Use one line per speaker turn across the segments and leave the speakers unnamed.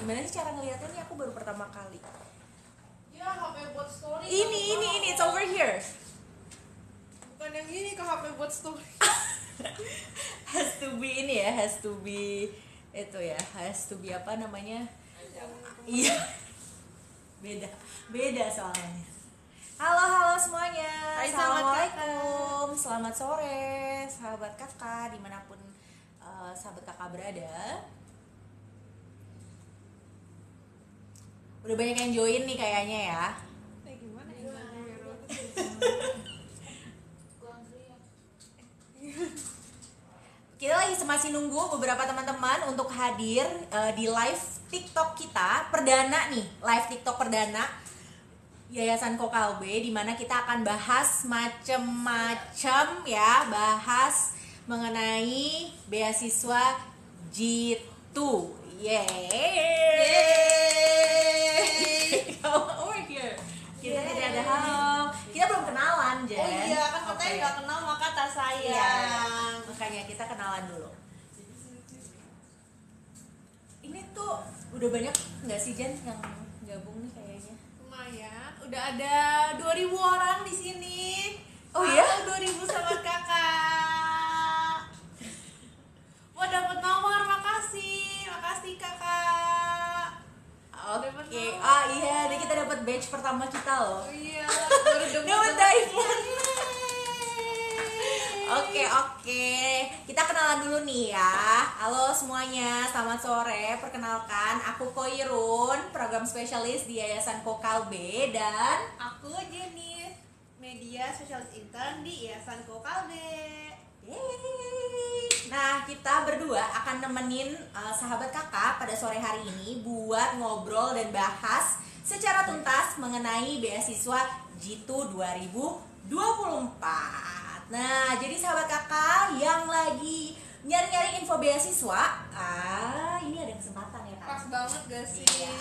Gimana sih cara ngeliatnya nih? Aku baru pertama kali.
Ya, HP buat story.
Ini, it's over here.
Bukan yang ini ke HP buat story.
Has to be ini ya, has to be itu ya, has to be apa namanya? Iya. Beda soalnya. Halo semuanya.
Hai,
Assalamualaikum. Selamat sore, sahabat kakak dimanapun sahabat kakak berada. Udah banyak yang join nih kayaknya ya.
Gimana ya?
Kita lagi masih nunggu beberapa teman-teman untuk hadir di live TikTok kita perdana nih, live TikTok perdana Yayasan Kokalbe, di mana kita akan bahas macem-macem ya, bahas mengenai beasiswa G2. Over here. Kita tidak ada halo. Kita belum kenalan, Jen.
Oh iya, kan katanya nggak kenal maka tak sayang.
Iya, makanya kita kenalan dulu. Ini tuh udah banyak nggak sih, Jen, yang gabung nih kayaknya?
Lumayan, udah ada 2000 orang di sini.
Oh iya?
Halo 2000 sahabat kakak. Wah, dapat nomor, makasih kakak.
Oke, iya, kita dapat badge pertama kita loh.
Oh iya, baru
Dapat diamond. Oke, kita kenalan dulu nih ya. Halo semuanya, selamat sore. Perkenalkan, aku Koirun, program spesialis di Yayasan Kokalbe, dan
aku Jenny, media spesialis intern di Yayasan Kokalbe.
yeay. Nah, kita berdua akan nemenin sahabat kakak pada sore hari ini buat ngobrol dan bahas secara tuntas mengenai beasiswa G2 2024. Nah, jadi sahabat kakak yang lagi nyari-nyari info beasiswa, ini ada kesempatan ya kak.
Pas banget gak sih?
Iya.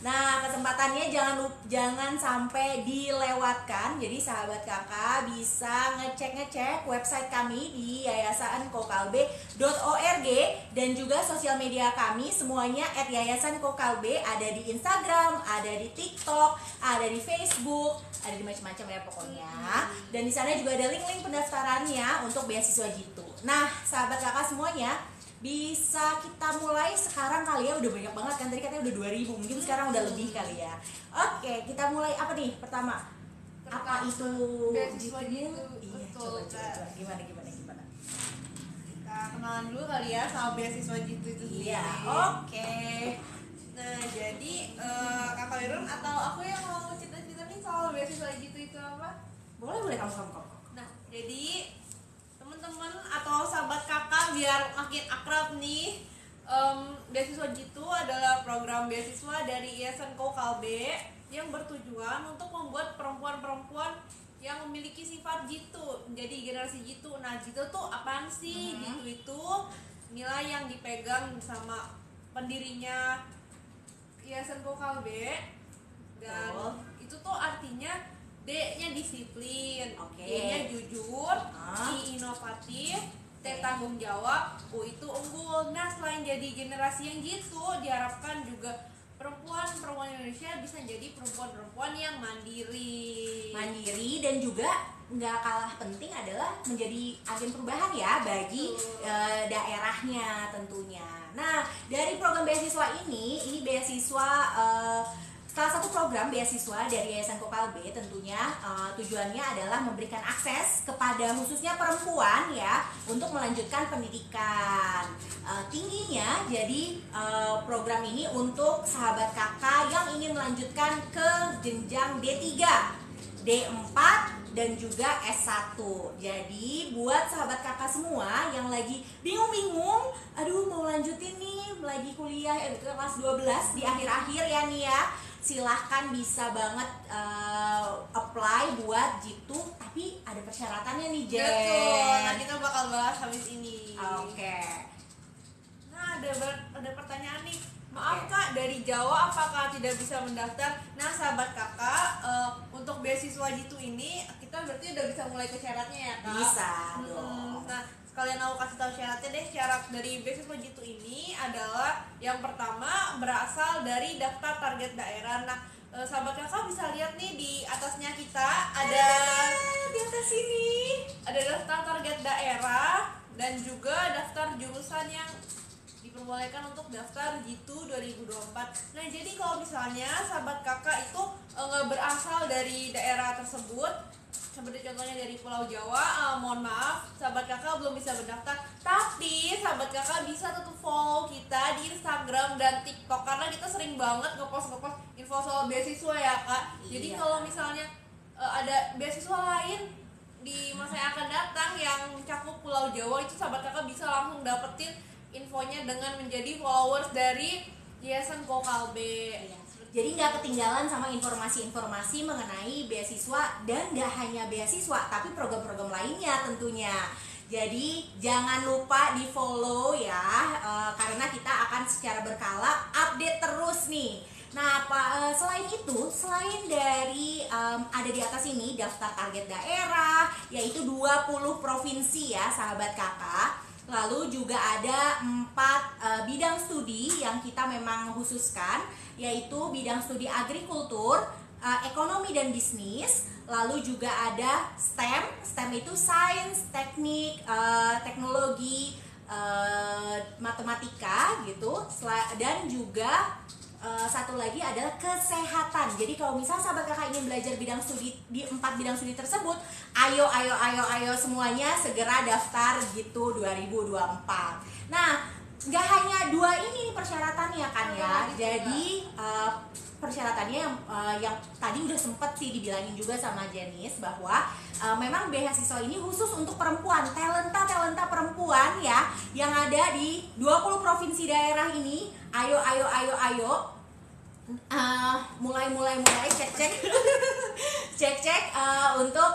Nah, kesempatannya jangan sampai dilewatkan. Jadi sahabat kakak bisa ngecek website kami di yayasankokalbe.org dan juga sosial media kami semuanya @yayasankokalbe, ada di Instagram, ada di TikTok, ada di Facebook, ada di macam-macam ya pokoknya. Dan di sana juga ada link-link pendaftarannya untuk beasiswa G2. Nah, sahabat kakak semuanya, bisa kita mulai sekarang kali ya, udah banyak banget kan, tadi katanya udah 2000, mungkin sekarang udah lebih kali ya. Oke, kita mulai apa nih pertama? Apa itu
beasiswa
G2?
G2?
Iya,
Betul,
coba. Gimana?
Kita kenalan dulu kali ya sama beasiswa G2 itu sendiri.
Iya, oke.
Nah, jadi kakak Irun atau aku yang mau cerita-cerita nih soal beasiswa G2 itu apa?
Boleh kamu.
Nah, jadi teman-teman atau sahabat kakak biar makin akrab nih, beasiswa G2 adalah program beasiswa dari Yayasan Kokalbe yang bertujuan untuk membuat perempuan-perempuan yang memiliki sifat G2 menjadi generasi G2. Nah, G2 tuh apaan sih? G2 itu nilai yang dipegang sama pendirinya Yayasan Kokalbe, dan itu tuh artinya D-nya disiplin, D-nya jujur, I inovatif, T tanggung jawab, U itu unggul. Nah, selain jadi generasi yang gitu, diharapkan juga perempuan Indonesia bisa jadi perempuan yang mandiri
Dan juga nggak kalah penting adalah menjadi agen perubahan ya bagi daerahnya tentunya. Nah, dari program beasiswa ini beasiswa salah satu program beasiswa dari Yayasan Kokalbe, tentunya tujuannya adalah memberikan akses kepada khususnya perempuan ya untuk melanjutkan pendidikan tingginya. Jadi program ini untuk sahabat kakak yang ingin melanjutkan ke jenjang D3, D4 dan juga S1. Jadi buat sahabat kakak semua yang lagi bingung-bingung, aduh mau lanjutin nih, lagi kuliah kelas 12 di akhir-akhir ya nih ya, silahkan bisa banget apply buat G2, tapi ada persyaratannya nih Jen.
Betul, nah kita bakal bahas habis ini.
Oke.
Nah, ada pertanyaan nih. Maaf kak, dari Jawa apakah tidak bisa mendaftar? Nah sahabat kakak, untuk beasiswa G2 ini kita berarti udah bisa mulai ke syaratnya ya kak?
Bisa.
Nah kalian aku kasih tahu syaratnya deh. Syarat dari beasiswa Jitu ini adalah yang pertama berasal dari daftar target daerah. Nah, sahabat kakak bisa lihat nih di atasnya kita ada
di atas sini
ada daftar target daerah dan juga daftar jurusan yang diperbolehkan untuk daftar Jitu 2024. Nah, jadi kalau misalnya sahabat kakak itu nggak berasal dari daerah tersebut, seperti contohnya dari Pulau Jawa, mohon maaf, sahabat kakak belum bisa berdaftar. Tapi sahabat kakak bisa tetap follow kita di Instagram dan TikTok karena kita sering banget ngepost info soal beasiswa ya kak. Jadi kalau misalnya ada beasiswa lain di masa yang akan datang yang cakup Pulau Jawa, itu sahabat kakak bisa langsung dapetin infonya dengan menjadi followers dari Yayasan Kokalbe.
Jadi nggak ketinggalan sama informasi-informasi mengenai beasiswa, dan nggak hanya beasiswa tapi program-program lainnya tentunya. Jadi jangan lupa di follow ya, karena kita akan secara berkala update terus nih. Nah, selain itu, selain dari ada di atas ini daftar target daerah, yaitu 20 provinsi ya sahabat kakak. Lalu juga ada 4 bidang studi yang kita memang khususkan, yaitu bidang studi agrikultur, ekonomi dan bisnis. Lalu juga ada STEM itu sains, teknik, teknologi, matematika gitu. Dan juga satu lagi adalah kesehatan. Jadi kalau misalnya sahabat kakak ingin belajar bidang studi di 4 bidang studi tersebut, ayo semuanya segera daftar Jitu 2024. Nah, nggak hanya 2 ini persyaratannya kan ya. Jadi persyaratannya yang tadi udah sempet sih dibilangin juga sama Janice, bahwa memang beasiswa ini khusus untuk perempuan, talenta perempuan ya, yang ada di 20 provinsi daerah ini. Ayo mulai cek untuk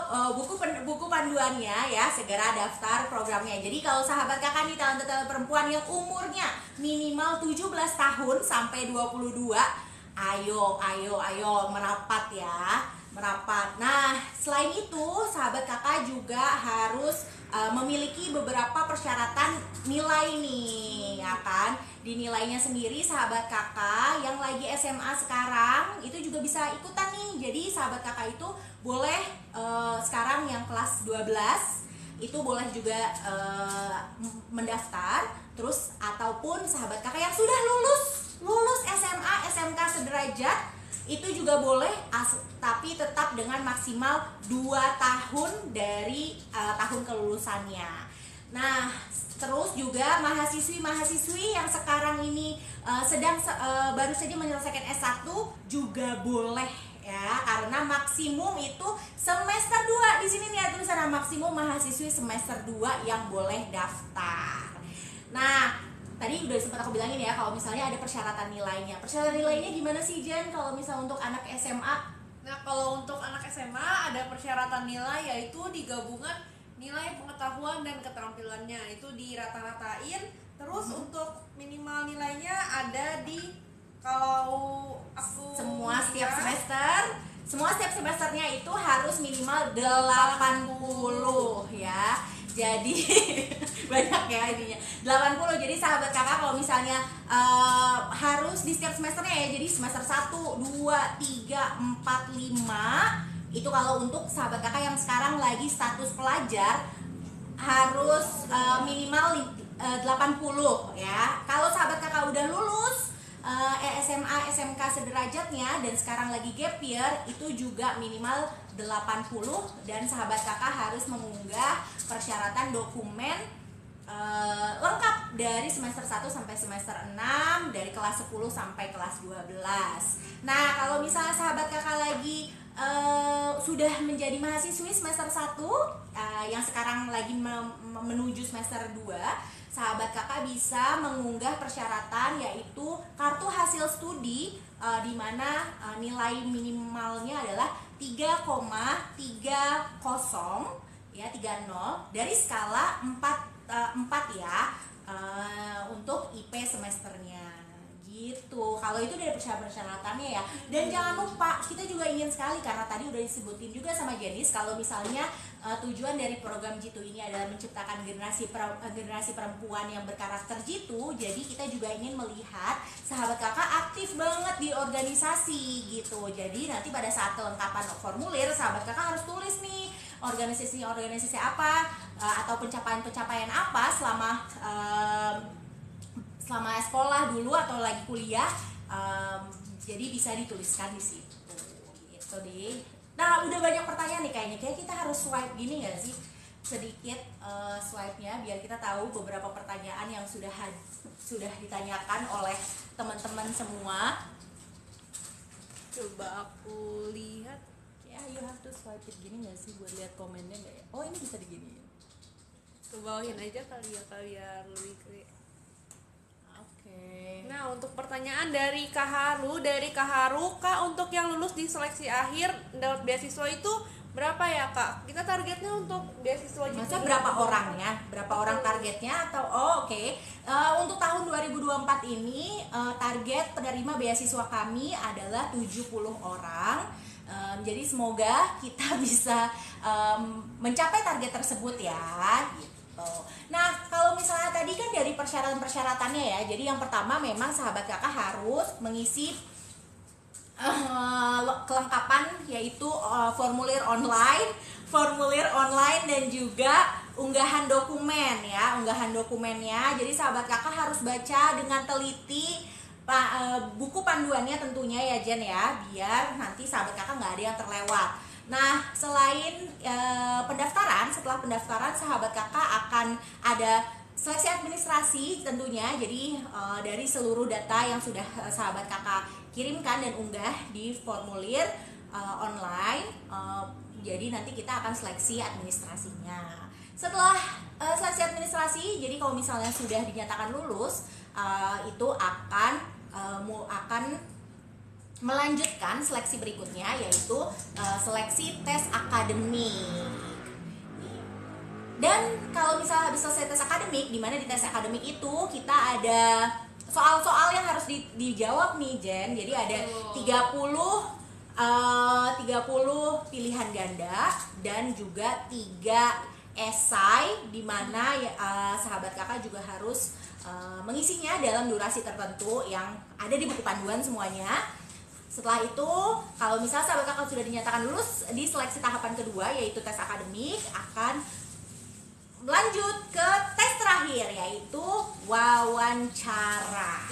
buku panduannya ya, segera daftar programnya. Jadi kalau sahabat kakak nih talenta perempuan yang umurnya minimal 17 tahun sampai 22, ayo merapat ya, merapat. Nah, selain itu sahabat kakak juga harus memiliki beberapa persyaratan nilai nih ya kan. Di nilainya sendiri sahabat kakak yang lagi SMA sekarang itu juga bisa ikutan nih. Jadi sahabat kakak itu boleh sekarang yang kelas 12 itu boleh juga mendaftar. Terus ataupun sahabat kakak yang sudah lulus SMA, SMK sederajat itu juga boleh, tapi tetap dengan maksimal 2 tahun dari tahun kelulusannya. Nah, terus juga mahasiswi yang sekarang ini baru saja menyelesaikan S1 juga boleh ya, karena maksimum itu semester 2. Di sini nih tulisan maksimum mahasiswi semester 2 yang boleh daftar. Nah, tadi udah sempat aku bilangin ya kalau misalnya ada persyaratan nilainya. Persyaratan nilainya gimana sih Jen kalau misal untuk anak SMA?
Nah, kalau untuk anak SMA ada persyaratan nilai, yaitu digabungan nilai pengetahuan dan keterampilannya itu dirata-ratain. Terus untuk minimal nilainya ada di, kalau aku
setiap semesternya itu harus minimal 80 ya. Jadi banyak ya ininya, 80. Jadi sahabat kakak kalau misalnya harus di setiap semesternya ya, jadi semester 1, 2, 3, 4, 5 itu kalau untuk sahabat kakak yang sekarang lagi status pelajar harus minimal 80 ya. Kalau sahabat kakak udah lulus SMA, SMK sederajatnya dan sekarang lagi gap year, itu juga minimal 80. Dan sahabat kakak harus mengunggah persyaratan dokumen lengkap dari semester 1 sampai semester 6, dari kelas 10 sampai kelas 12. Nah, kalau misalnya sahabat kakak lagi sudah menjadi mahasiswi semester 1 yang sekarang lagi menuju semester 2, sahabat kakak bisa mengunggah persyaratan yaitu kartu hasil studi di mana nilai minimalnya adalah 3,30 ya, 30 dari skala 4 ya, untuk IP semesternya gitu. Kalau itu dari persyaratan-persyaratannya ya. Dan jangan lupa kita juga ingin sekali, karena tadi udah disebutin juga sama Jenis, kalau misalnya tujuan dari program Jitu ini adalah menciptakan generasi perempuan yang berkarakter Jitu. Jadi kita juga ingin melihat sahabat kakak aktif banget di organisasi gitu. Jadi nanti pada saat kelengkapan formulir, sahabat kakak harus tulis nih organisasi apa atau pencapaian apa selama sekolah dulu atau lagi kuliah, jadi bisa dituliskan di situ gitu deh. Nah udah banyak pertanyaan nih kayaknya, kayak kita harus swipe gini nggak sih, sedikit swipe-nya biar kita tahu beberapa pertanyaan yang sudah ditanyakan oleh teman-teman semua.
Coba aku lihat.
Ya, you have to swipe it gini nggak sih buat lihat komennya nggak ya? Oh ini bisa diginiin.
Ke bawahin aja kali ya, biar lebih keren.
Oke.
Nah, untuk pertanyaan dari Kak Haru, Kak, untuk yang lulus di seleksi akhir dapat beasiswa itu berapa ya, Kak? Kita targetnya untuk beasiswa Jitu.
Masa berapa orangnya? Berapa orang targetnya atau oke. Untuk tahun 2024 ini target penerima beasiswa kami adalah 70 orang. Jadi semoga kita bisa mencapai target tersebut ya gitu. Nah kalau misalnya tadi kan dari persyaratan-persyaratannya ya, jadi yang pertama memang sahabat kakak harus mengisi kelengkapan, yaitu formulir online dan juga unggahan dokumen ya, unggahan dokumennya. Jadi sahabat kakak harus baca dengan teliti buku panduannya tentunya ya Jen ya, biar nanti sahabat kakak nggak ada yang terlewat. Nah selain pendaftaran, setelah pendaftaran sahabat kakak akan ada seleksi administrasi tentunya. Jadi dari seluruh data yang sudah sahabat kakak kirimkan dan unggah di formulir online, jadi nanti kita akan seleksi administrasinya. Setelah seleksi administrasi, jadi kalau misalnya sudah dinyatakan lulus, itu akan melanjutkan seleksi berikutnya, yaitu seleksi tes akademik. Dan kalau misalnya habis selesai tes akademik, di mana di tes akademik itu kita ada soal-soal yang harus dijawab nih Jen. Jadi ada 30 pilihan ganda dan juga 3 esai, di mana sahabat kakak juga harus mengisinya dalam durasi tertentu yang ada di buku panduan semuanya. Setelah itu, kalau misalnya sahabat kakak sudah dinyatakan lulus di seleksi tahapan kedua, yaitu tes akademik, akan lanjut ke tes terakhir, yaitu wawancara.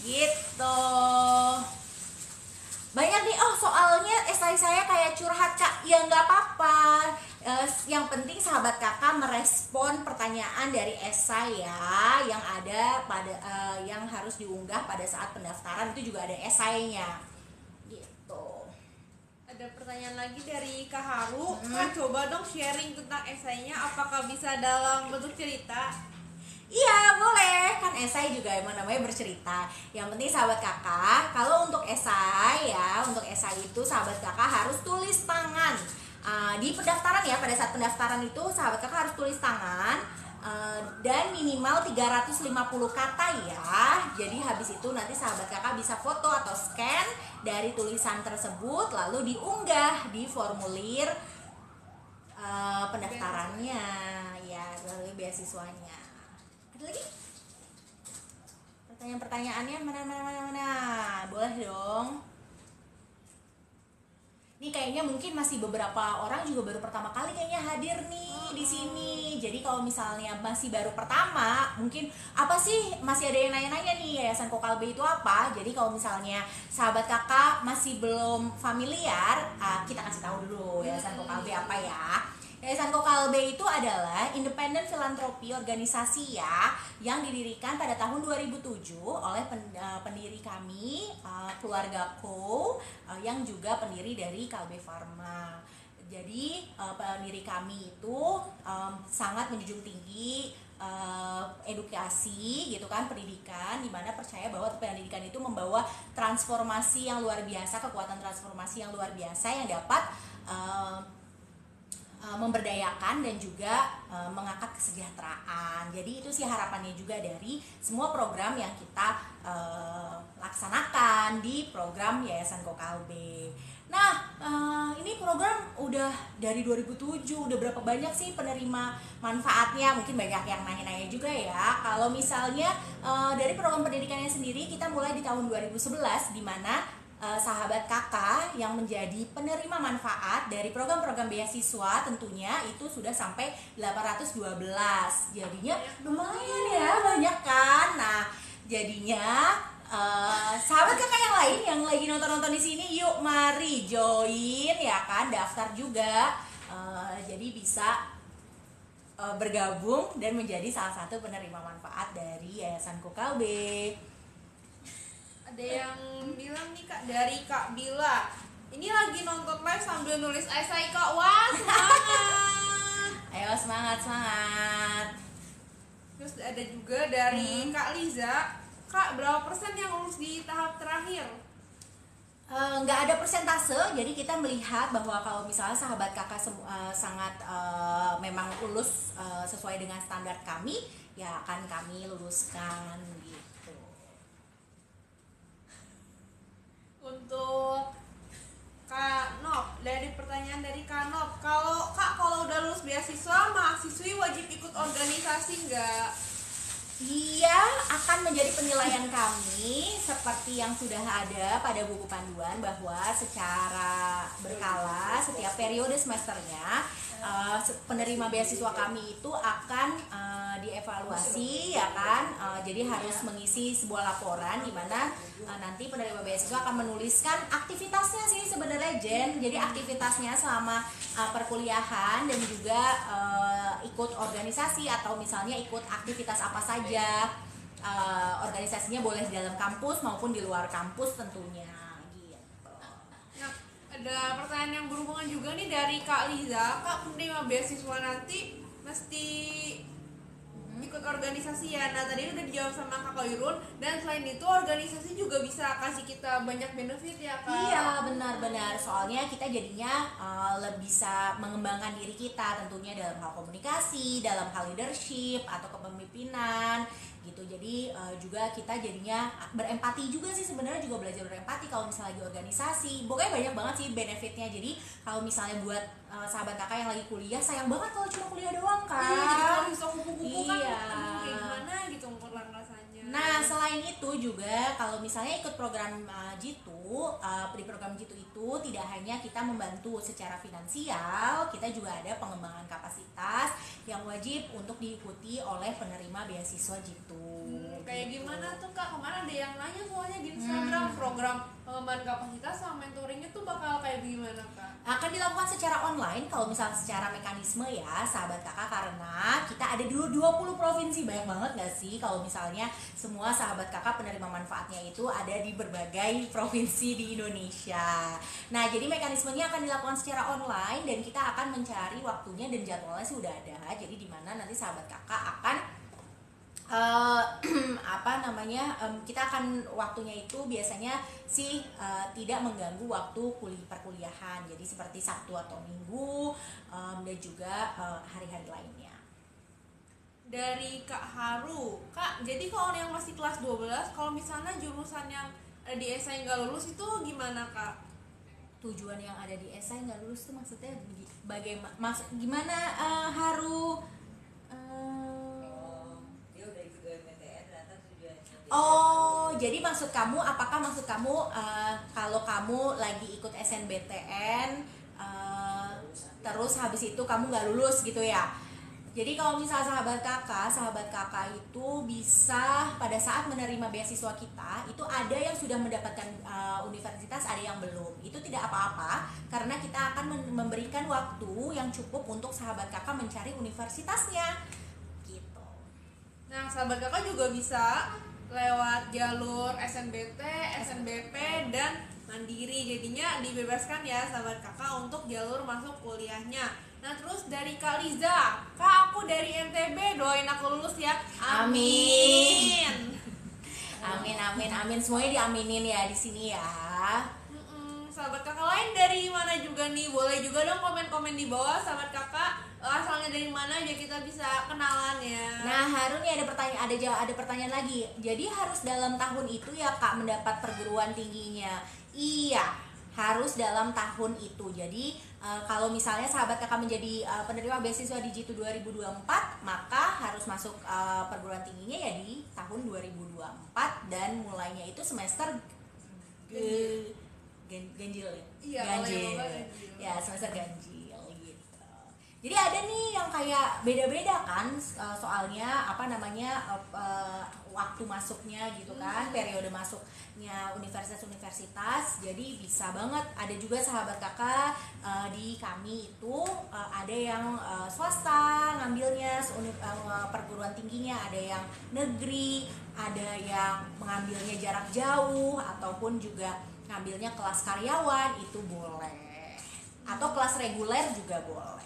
Gitu. Banyak nih, soalnya esai saya kayak curhat Kak. Ya nggak apa-apa. Yang penting sahabat kakak merespon pertanyaan dari esai ya, yang ada pada yang harus diunggah pada saat pendaftaran, itu juga ada esainya. Gitu.
Ada pertanyaan lagi dari Kak Haru. Kak, coba dong sharing tentang esainya, apakah bisa dalam bentuk cerita?
Iya boleh, kan esai juga emang namanya bercerita. Yang penting sahabat kakak, kalau untuk esai ya, untuk esai itu sahabat kakak harus tulis tangan. Di pendaftaran ya, pada saat pendaftaran itu sahabat kakak harus tulis tangan, dan minimal 350 kata ya. Jadi habis itu nanti sahabat kakak bisa foto atau scan dari tulisan tersebut, lalu diunggah di formulir pendaftarannya ya, lalu beasiswanya. Ada lagi? Pertanyaan-pertanyaannya mana? Boleh dong. Nih kayaknya mungkin masih beberapa orang juga baru pertama kali kayaknya hadir nih di sini. Jadi kalau misalnya masih baru pertama, mungkin apa sih, masih ada yang nanya-nanya nih Yayasan Kokalbe itu apa. Jadi kalau misalnya sahabat kakak masih belum familiar, kita kasih tahu dulu Yayasan Kokalbe apa ya. Yayasan Kokalbe itu adalah independen filantropi organisasi ya, yang didirikan pada tahun 2007 oleh pendiri kami, keluarga Ko, yang juga pendiri dari Kalbe Pharma. Jadi pendiri kami itu sangat menjunjung tinggi edukasi gitu kan, pendidikan, dimana percaya bahwa pendidikan itu membawa transformasi yang luar biasa, kekuatan transformasi yang luar biasa yang dapat memberdayakan dan juga mengangkat kesejahteraan. Jadi itu sih harapannya juga dari semua program yang kita laksanakan di program Yayasan Kokalbe. Nah, ini program udah dari 2007, udah berapa banyak sih penerima manfaatnya? Mungkin banyak yang nanya-nanya juga ya. Kalau misalnya dari program pendidikannya sendiri, kita mulai di tahun 2011, di mana sahabat kakak yang menjadi penerima manfaat dari program-program beasiswa tentunya itu sudah sampai 812. Jadinya lumayan ya, banyak kan? Nah, jadinya sahabat kakak yang lain yang lagi nonton-nonton di sini, yuk mari join ya kan, daftar juga. Jadi bisa bergabung dan menjadi salah satu penerima manfaat dari Yayasan Kokalbe.
Ada yang bilang nih Kak, dari Kak Bila, ini lagi nonton live sambil nulis esai Kak. Wah, semangat.
Ayo semangat.
Terus ada juga dari Kak Liza, Kak, berapa persen yang lulus di tahap terakhir?
Nggak ada persentase, jadi kita melihat bahwa kalau misalnya sahabat kakak sangat memang lulus sesuai dengan standar kami, ya akan kami luluskan gitu.
Untuk Kak Nop, dari pertanyaan dari Kak Nop, kalau udah lulus beasiswa, mahasiswi wajib ikut organisasi nggak?
Iya, akan menjadi penilaian kami seperti yang sudah ada pada buku panduan, bahwa secara berkala setiap periode semesternya penerima beasiswa kami itu akan dievaluasi ya kan. Jadi harus mengisi sebuah laporan di mana nanti penerima beasiswa akan menuliskan aktivitasnya sih sebenarnya, Jen. Jadi aktivitasnya selama perkuliahan dan juga ikut organisasi atau misalnya ikut aktivitas apa saja. Organisasinya boleh di dalam kampus maupun di luar kampus tentunya gitu.
Nah, ada pertanyaan yang berhubungan juga nih dari Kak Liza, Kak, penerima beasiswa nanti mesti ikut organisasi ya. Nah, tadi udah dijawab sama Kak Yurun, dan selain itu organisasi juga bisa kasih kita banyak benefit ya Kak.
Iya, benar-benar. Soalnya kita jadinya lebih bisa mengembangkan diri kita tentunya dalam hal komunikasi, dalam hal leadership atau kepemimpinan gitu. Jadi juga kita jadinya berempati juga sih, sebenarnya juga belajar berempati kalau misalnya lagi organisasi. Pokoknya banyak banget sih benefitnya. Jadi kalau misalnya buat sahabat kakak yang lagi kuliah, sayang banget kalau cuma kuliah doang kan.
Iya, jadi kalau hisap kupu-kupu kan
Iya.
aduh, kayak gimana gitu rasanya.
Nah, selain itu juga kalau misalnya ikut program Jitu, di program Jitu itu tidak hanya kita membantu secara finansial, kita juga ada pengembangan kapasitas yang wajib untuk diikuti oleh penerima beasiswa Jitu.
Kayak gimana tuh Kak? Kemarin ada yang nanya soalnya di Instagram, program pengembangan kapasitas sama mentoringnya tuh bakal kayak gimana Kak?
Akan dilakukan secara online kalau misalnya secara mekanisme ya sahabat kakak, karena kita ada 20 provinsi. Banyak banget gak sih kalau misalnya semua sahabat kakak penerima manfaatnya itu ada di berbagai provinsi di Indonesia. Nah, jadi mekanismenya akan dilakukan secara online dan kita akan mencari waktunya dan jadwalnya sih udah ada. Jadi di mana nanti sahabat kakak akan kita akan waktunya itu biasanya sih tidak mengganggu waktu perkuliahan. Jadi seperti Sabtu atau Minggu dan juga hari-hari lainnya.
Dari Kak Haru, Kak, jadi kalau yang masih kelas 12, kalau misalnya jurusan yang ada di esai nggak lulus itu gimana Kak?
Tujuan yang ada di esai nggak lulus itu maksudnya bagaimana? Gimana Haru? Oh, jadi apakah maksud kamu kalau kamu lagi ikut SNBTN terus habis itu kamu nggak lulus gitu ya? Jadi kalau misalnya sahabat kakak itu bisa pada saat menerima beasiswa kita, itu ada yang sudah mendapatkan universitas, ada yang belum. Itu tidak apa-apa, karena kita akan memberikan waktu yang cukup untuk sahabat kakak mencari universitasnya gitu.
Nah, sahabat kakak juga bisa lewat jalur SNBT, SNBP, dan mandiri. Jadinya dibebaskan ya sahabat kakak untuk jalur masuk kuliahnya. Nah, terus dari Kak Liza, Kak, aku dari NTB, doain aku lulus ya. Amin.
Amin. Semuanya diaminin ya di sini ya.
Sahabat kakak lain lain dari mana juga nih? Boleh juga dong komen-komen di bawah sahabat kakak, asalnya dari mana biar kita bisa kenalan ya.
Nah, Harun nih ada pertanyaan lagi. Jadi harus dalam tahun itu ya Kak mendapat perguruan tingginya? Iya, harus dalam tahun itu. Jadi kalau misalnya sahabat kakak menjadi penerima beasiswa Digitu 2024, maka harus masuk perguruan tingginya ya di tahun 2024 dan mulainya itu semester ganjil ya?
Iya,
ganjil.
ganjil.
Ya, semester ganjil gitu. Jadi ada nih yang kayak beda-beda kan soalnya waktu masuknya gitu kan, periode masuknya universitas-universitas. Jadi bisa banget, ada juga sahabat kakak di kami itu ada yang swasta ngambilnya perguruan tingginya, ada yang negeri, ada yang mengambilnya jarak jauh ataupun juga ngambilnya kelas karyawan, itu boleh, atau kelas reguler juga boleh.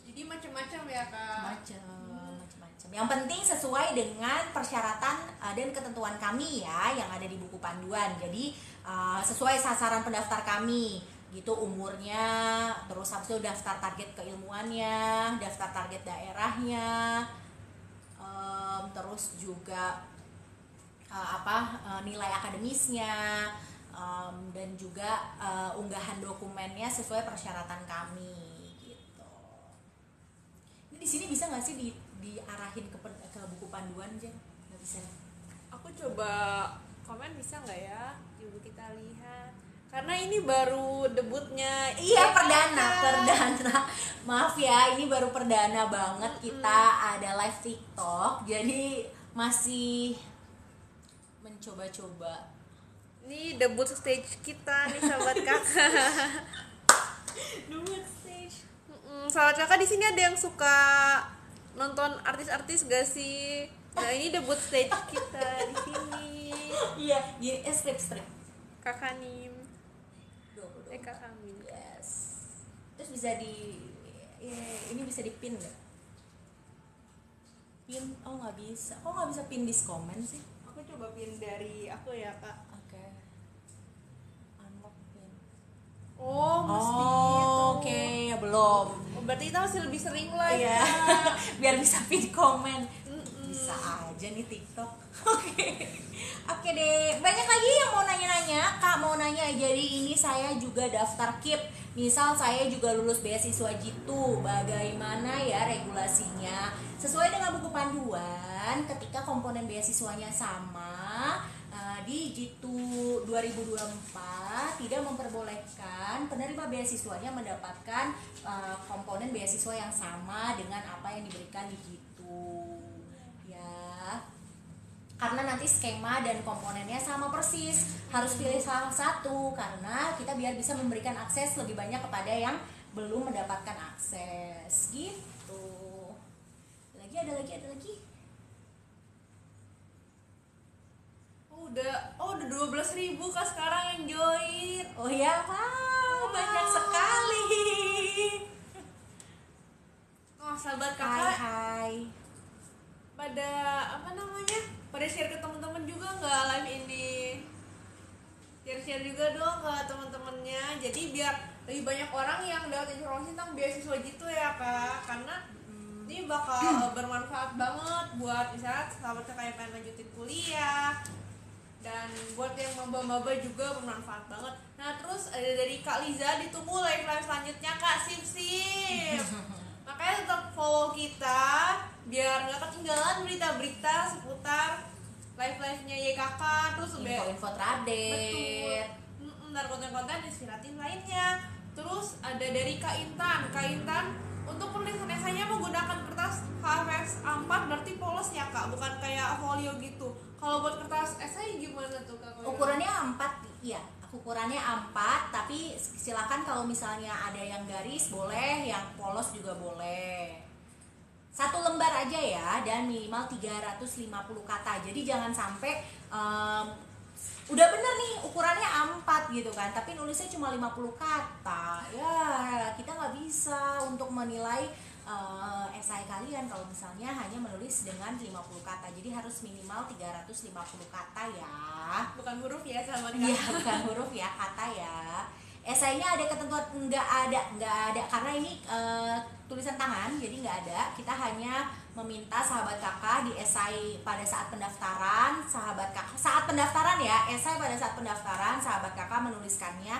Jadi macam-macam ya kak.
Macam-macam. Yang penting sesuai dengan persyaratan dan ketentuan kami ya yang ada di buku panduan. Jadi sesuai sasaran pendaftar kami gitu, umurnya, terus habis itu daftar target keilmuannya, daftar target daerahnya, terus juga nilai akademisnya, dan juga unggahan dokumennya sesuai persyaratan kami gitu. Ini di sini bisa nggak sih diarahin ke buku panduan aja? Nggak bisa.
Aku coba komen bisa nggak ya? Coba kita lihat. Karena ini baru debutnya.
Iya, perdana. Maaf ya, ini baru perdana banget kita ada live TikTok. Jadi masih mencoba-coba.
Ini debut stage kita nih sahabat kakak.
Debut stage.
Sahabat kakak di sini ada yang suka nonton artis-artis gak sih? Nah ini debut stage kita di sini.
Iya, strip.
Kakak Nim. Kakak Amin.
Yes. Terus bisa ini bisa dipin nggak? Pin? Oh nggak bisa. Kok nggak bisa pin di komen sih?
Aku coba pin dari aku ya kak.
Oke. Unlock pin.
Oh mesti
oke, ya belum.
Oh, berarti kita masih lebih sering lah ya.
Biar bisa pin komen. Bisa aja nih TikTok. Oke deh. Banyak lagi yang mau nanya-nanya. Kak mau nanya, jadi ini saya juga daftar KIP. Misal saya juga lulus beasiswa Jitu, bagaimana ya regulasinya? Sesuai dengan buku panduan, ketika komponen beasiswanya sama, di Jitu 2024 tidak memperbolehkan penerima beasiswanya mendapatkan komponen beasiswa yang sama dengan apa yang diberikan di Jitu. Ya. Karena nanti skema dan komponennya sama persis, harus pilih salah satu karena kita biar bisa memberikan akses lebih banyak kepada yang belum mendapatkan akses gitu. Ada lagi.
Udah 12.000 kak sekarang yang join.
Oh ya, wow, banyak sekali.
Oh sahabat kakak.
Hai.
Pada pada share ke teman-teman juga nggak live ini, share juga dong ke teman-temannya, jadi biar lebih banyak orang yang dapat informasi tentang beasiswa gitu ya kak, karena ini bakal bermanfaat banget buat misalnya sahabat kakak yang pengen lanjutin kuliah dan buat yang maba-maba juga bermanfaat banget. Nah terus ada dari Kak Liza, ditunggu live selanjutnya kak, sip makanya tetap follow kita biar nggak ketinggalan berita-berita seputar live-nya YKK, terus
info terupdate,
betul, dan konten-konten inspiratif lainnya. Terus ada dari Kak Intan untuk penulisan esainya menggunakan kertas HVS A4, berarti polos ya kak, bukan kayak folio gitu. Kalau buat kertas esai gimana tuh kak?
Ukurannya A4, iya. Ukurannya A4, tapi silakan kalau misalnya ada yang garis boleh, yang polos juga boleh. 1 lembar aja ya, dan minimal 350 kata. Jadi jangan sampai udah bener nih ukurannya A4 gitu kan, tapi nulisnya cuma 50 kata. Ya kita nggak bisa untuk menilai esai kalian kalau misalnya hanya menulis dengan 50 kata. Jadi harus minimal 350 kata ya.
Bukan huruf ya sama kak.
Iya, bukan huruf ya, kata ya. Esainya ada ketentuan? Nggak ada karena ini tulisan tangan, jadi nggak ada. Kita hanya meminta sahabat kakak di esai pada saat pendaftaran, saat pendaftaran ya, esai pada saat pendaftaran sahabat kakak menuliskannya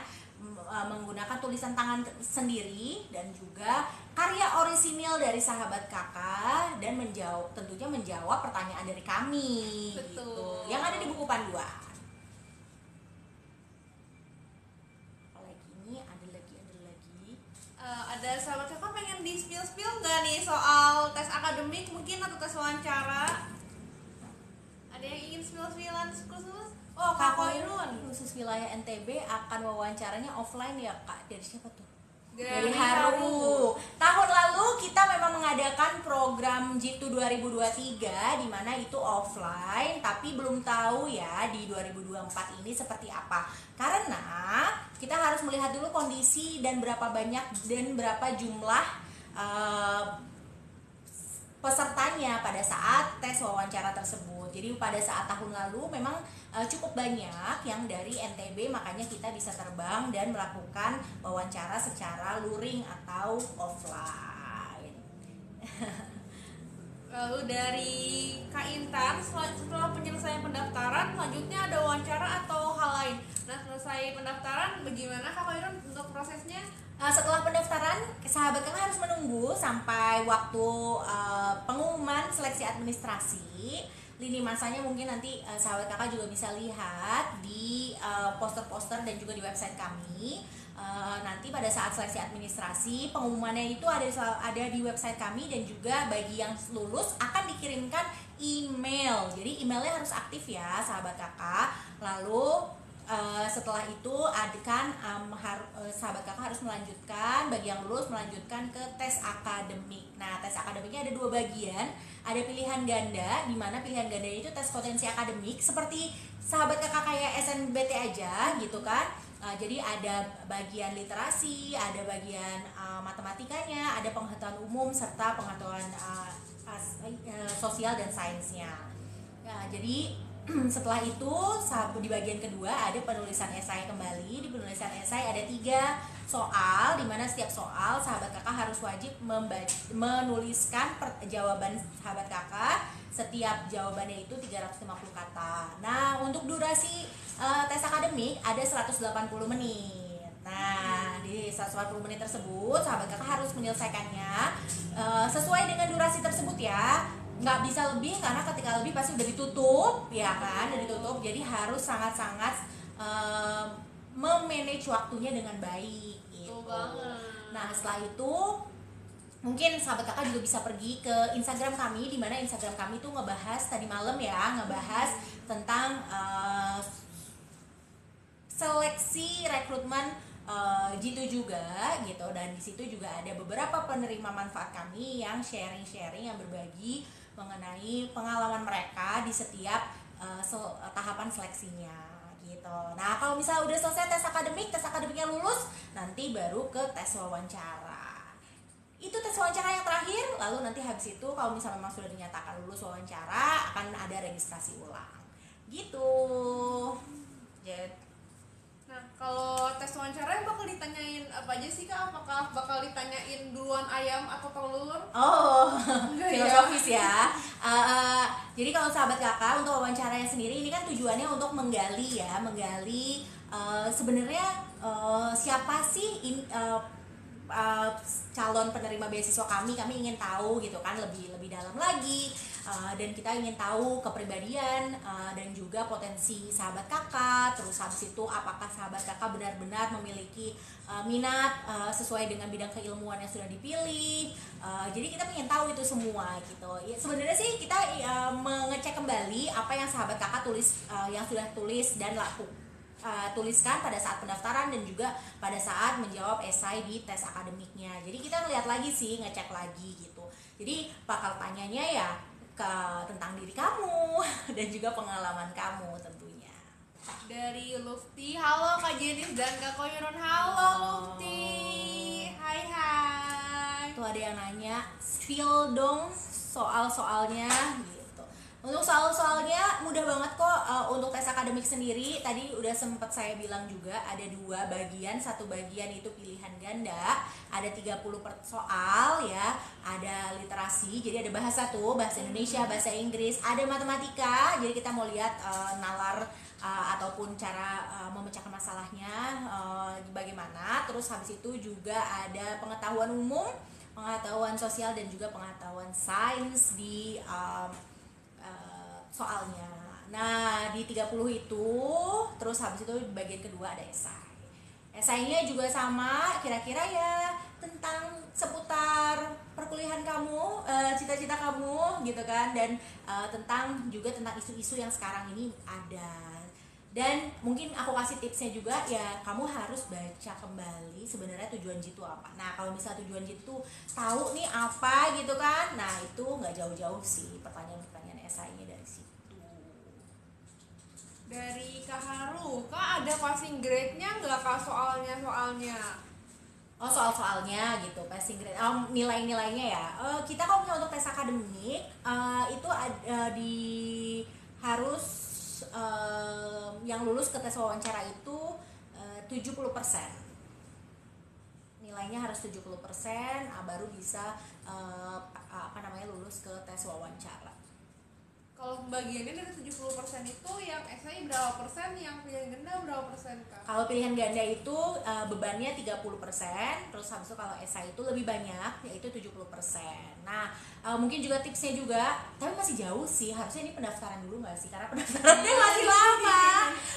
menggunakan tulisan tangan sendiri dan juga karya orisinil dari sahabat kakak dan tentunya menjawab pertanyaan dari kami.
Betul.
Gitu. Yang ada di buku panduan.
Ada sahabat kakak pengen di spill nggak nih soal tes akademik mungkin atau tes wawancara? Ada yang ingin spillan khusus?
Oh, Kak Koirun khusus wilayah NTB akan wawancaranya offline ya Kak, dari siapa tuh? Dari Haru. Tahun lalu kita memang mengadakan program Jitu 2023 di mana itu offline, tapi belum tahu ya di 2024 ini seperti apa. Karena kita harus melihat dulu kondisi dan berapa banyak dan berapa jumlah pesertanya pada saat tes wawancara tersebut. Jadi pada saat tahun lalu memang cukup banyak yang dari NTB, makanya kita bisa terbang dan melakukan wawancara secara luring atau offline.
Lalu dari Kak Intan, setelah penyelesaian pendaftaran, selanjutnya ada wawancara atau hal lain. Nah, selesai pendaftaran, bagaimana Kak Koirun untuk prosesnya?
Setelah pendaftaran, sahabat kakak harus menunggu sampai waktu pengumuman seleksi administrasi. Lini masanya mungkin nanti sahabat kakak juga bisa lihat di poster-poster dan juga di website kami. Nanti pada saat seleksi administrasi, pengumumannya itu ada di website kami, dan juga bagi yang lulus akan dikirimkan email. Jadi emailnya harus aktif ya sahabat kakak. Lalu setelah itu sahabat kakak harus melanjutkan, bagi yang lulus melanjutkan ke tes akademik. Nah, tes akademiknya ada 2 bagian. Ada pilihan ganda, di mana pilihan ganda itu tes potensi akademik seperti sahabat kakak kayak SNBT aja gitu kan. Jadi ada bagian literasi, ada bagian matematikanya, ada pengetahuan umum serta pengetahuan sosial dan sainsnya. Nah, jadi setelah itu di bagian kedua ada penulisan esai kembali. Di penulisan esai ada 3 soal, di mana setiap soal sahabat kakak harus wajib menuliskan jawaban sahabat kakak. Setiap jawabannya itu 350 kata. Nah, untuk durasi tes akademik ada 180 menit. Nah, di 180 menit tersebut sahabat kakak harus menyelesaikannya sesuai dengan durasi tersebut ya. Nggak bisa lebih, karena ketika lebih pasti udah ditutup ya kan, udah ditutup. Jadi harus sangat-sangat memanage waktunya dengan baik gitu. Nah, setelah itu mungkin sahabat kakak juga bisa pergi ke Instagram kami, di mana Instagram kami tuh ngebahas tadi malam ya, ngebahas tentang seleksi rekrutmen Jitu juga gitu. Dan di situ juga ada beberapa penerima manfaat kami yang sharing-sharing, yang berbagi mengenai pengalaman mereka di setiap tahapan seleksinya gitu. Nah, kalau misalnya udah selesai tes akademiknya lulus, nanti baru ke tes wawancara. Itu tes wawancara yang terakhir. Lalu nanti habis itu kalau misalnya memang sudah dinyatakan lulus wawancara, akan ada registrasi ulang gitu.
Nah, kalau tes wawancara bakal ditanyain apa aja sih Kak? Apakah bakal ditanyain duluan ayam atau telur?
Oh, filosofis ya. Jadi kalau sahabat kakak untuk wawancaranya sendiri ini kan tujuannya untuk menggali sebenarnya siapa sih calon penerima beasiswa kami ingin tahu gitu kan, lebih dalam lagi. Dan kita ingin tahu kepribadian dan juga potensi sahabat kakak. Terus habis itu apakah sahabat kakak benar-benar memiliki minat sesuai dengan bidang keilmuan yang sudah dipilih. Jadi kita ingin tahu itu semua gitu. Ya, sebenarnya sih kita mengecek kembali apa yang sahabat kakak yang sudah tulis dan tuliskan pada saat pendaftaran dan juga pada saat menjawab esai di tes akademiknya. Jadi kita ngecek lagi gitu. Jadi bakal tanyanya ya tentang diri kamu dan juga pengalaman kamu tentunya.
Dari Lufti, halo Kak Jenis dan Kak Koirun, halo Lufti. Hai.
Tuh ada yang nanya, spill dong soal-soalnya gitu. Untuk soal-soalnya mudah banget kok, untuk tes akademik sendiri tadi udah sempat saya bilang juga ada 2 bagian. Satu bagian itu pilihan ganda, ada 30 soal ya, ada literasi, jadi ada bahasa tuh, bahasa Indonesia, bahasa Inggris, ada matematika, jadi kita mau lihat nalar ataupun cara memecahkan masalahnya bagaimana. Terus habis itu juga ada pengetahuan umum, pengetahuan sosial, dan juga pengetahuan sains di soalnya. Nah, di 30 itu, terus habis itu bagian kedua ada esai. Esainya juga sama, kira-kira ya tentang seputar perkuliahan kamu, cita-cita kamu gitu kan, dan tentang isu-isu yang sekarang ini ada. Dan mungkin aku kasih tipsnya juga ya, kamu harus baca kembali sebenarnya tujuan jitu apa. Nah, kalau misalnya tujuan jitu tahu nih apa gitu kan, nah itu nggak jauh-jauh sih pertanyaan-pertanyaan esainya dari situ.
Dari Kak Haru, Kak ada passing grade-nya nggak Kak soalnya?
Oh, soal-soalnya gitu, passing grade, nilai-nilainya ya. Kita kalau misalnya untuk tes akademik itu harus yang lulus ke tes wawancara itu 70%. Nilainya harus 70%, baru bisa lulus ke tes wawancara.
Kalau pembagiannya dari 70% itu yang esai berapa persen, yang pilihan ganda berapa persen Kak?
Kalau pilihan ganda itu bebannya 30%, terus habis itu kalau esai itu lebih banyak, yaitu 70%. Nah, mungkin juga tipsnya juga, tapi masih jauh sih, harusnya ini pendaftaran dulu nggak sih? Karena pendaftarannya masih lama.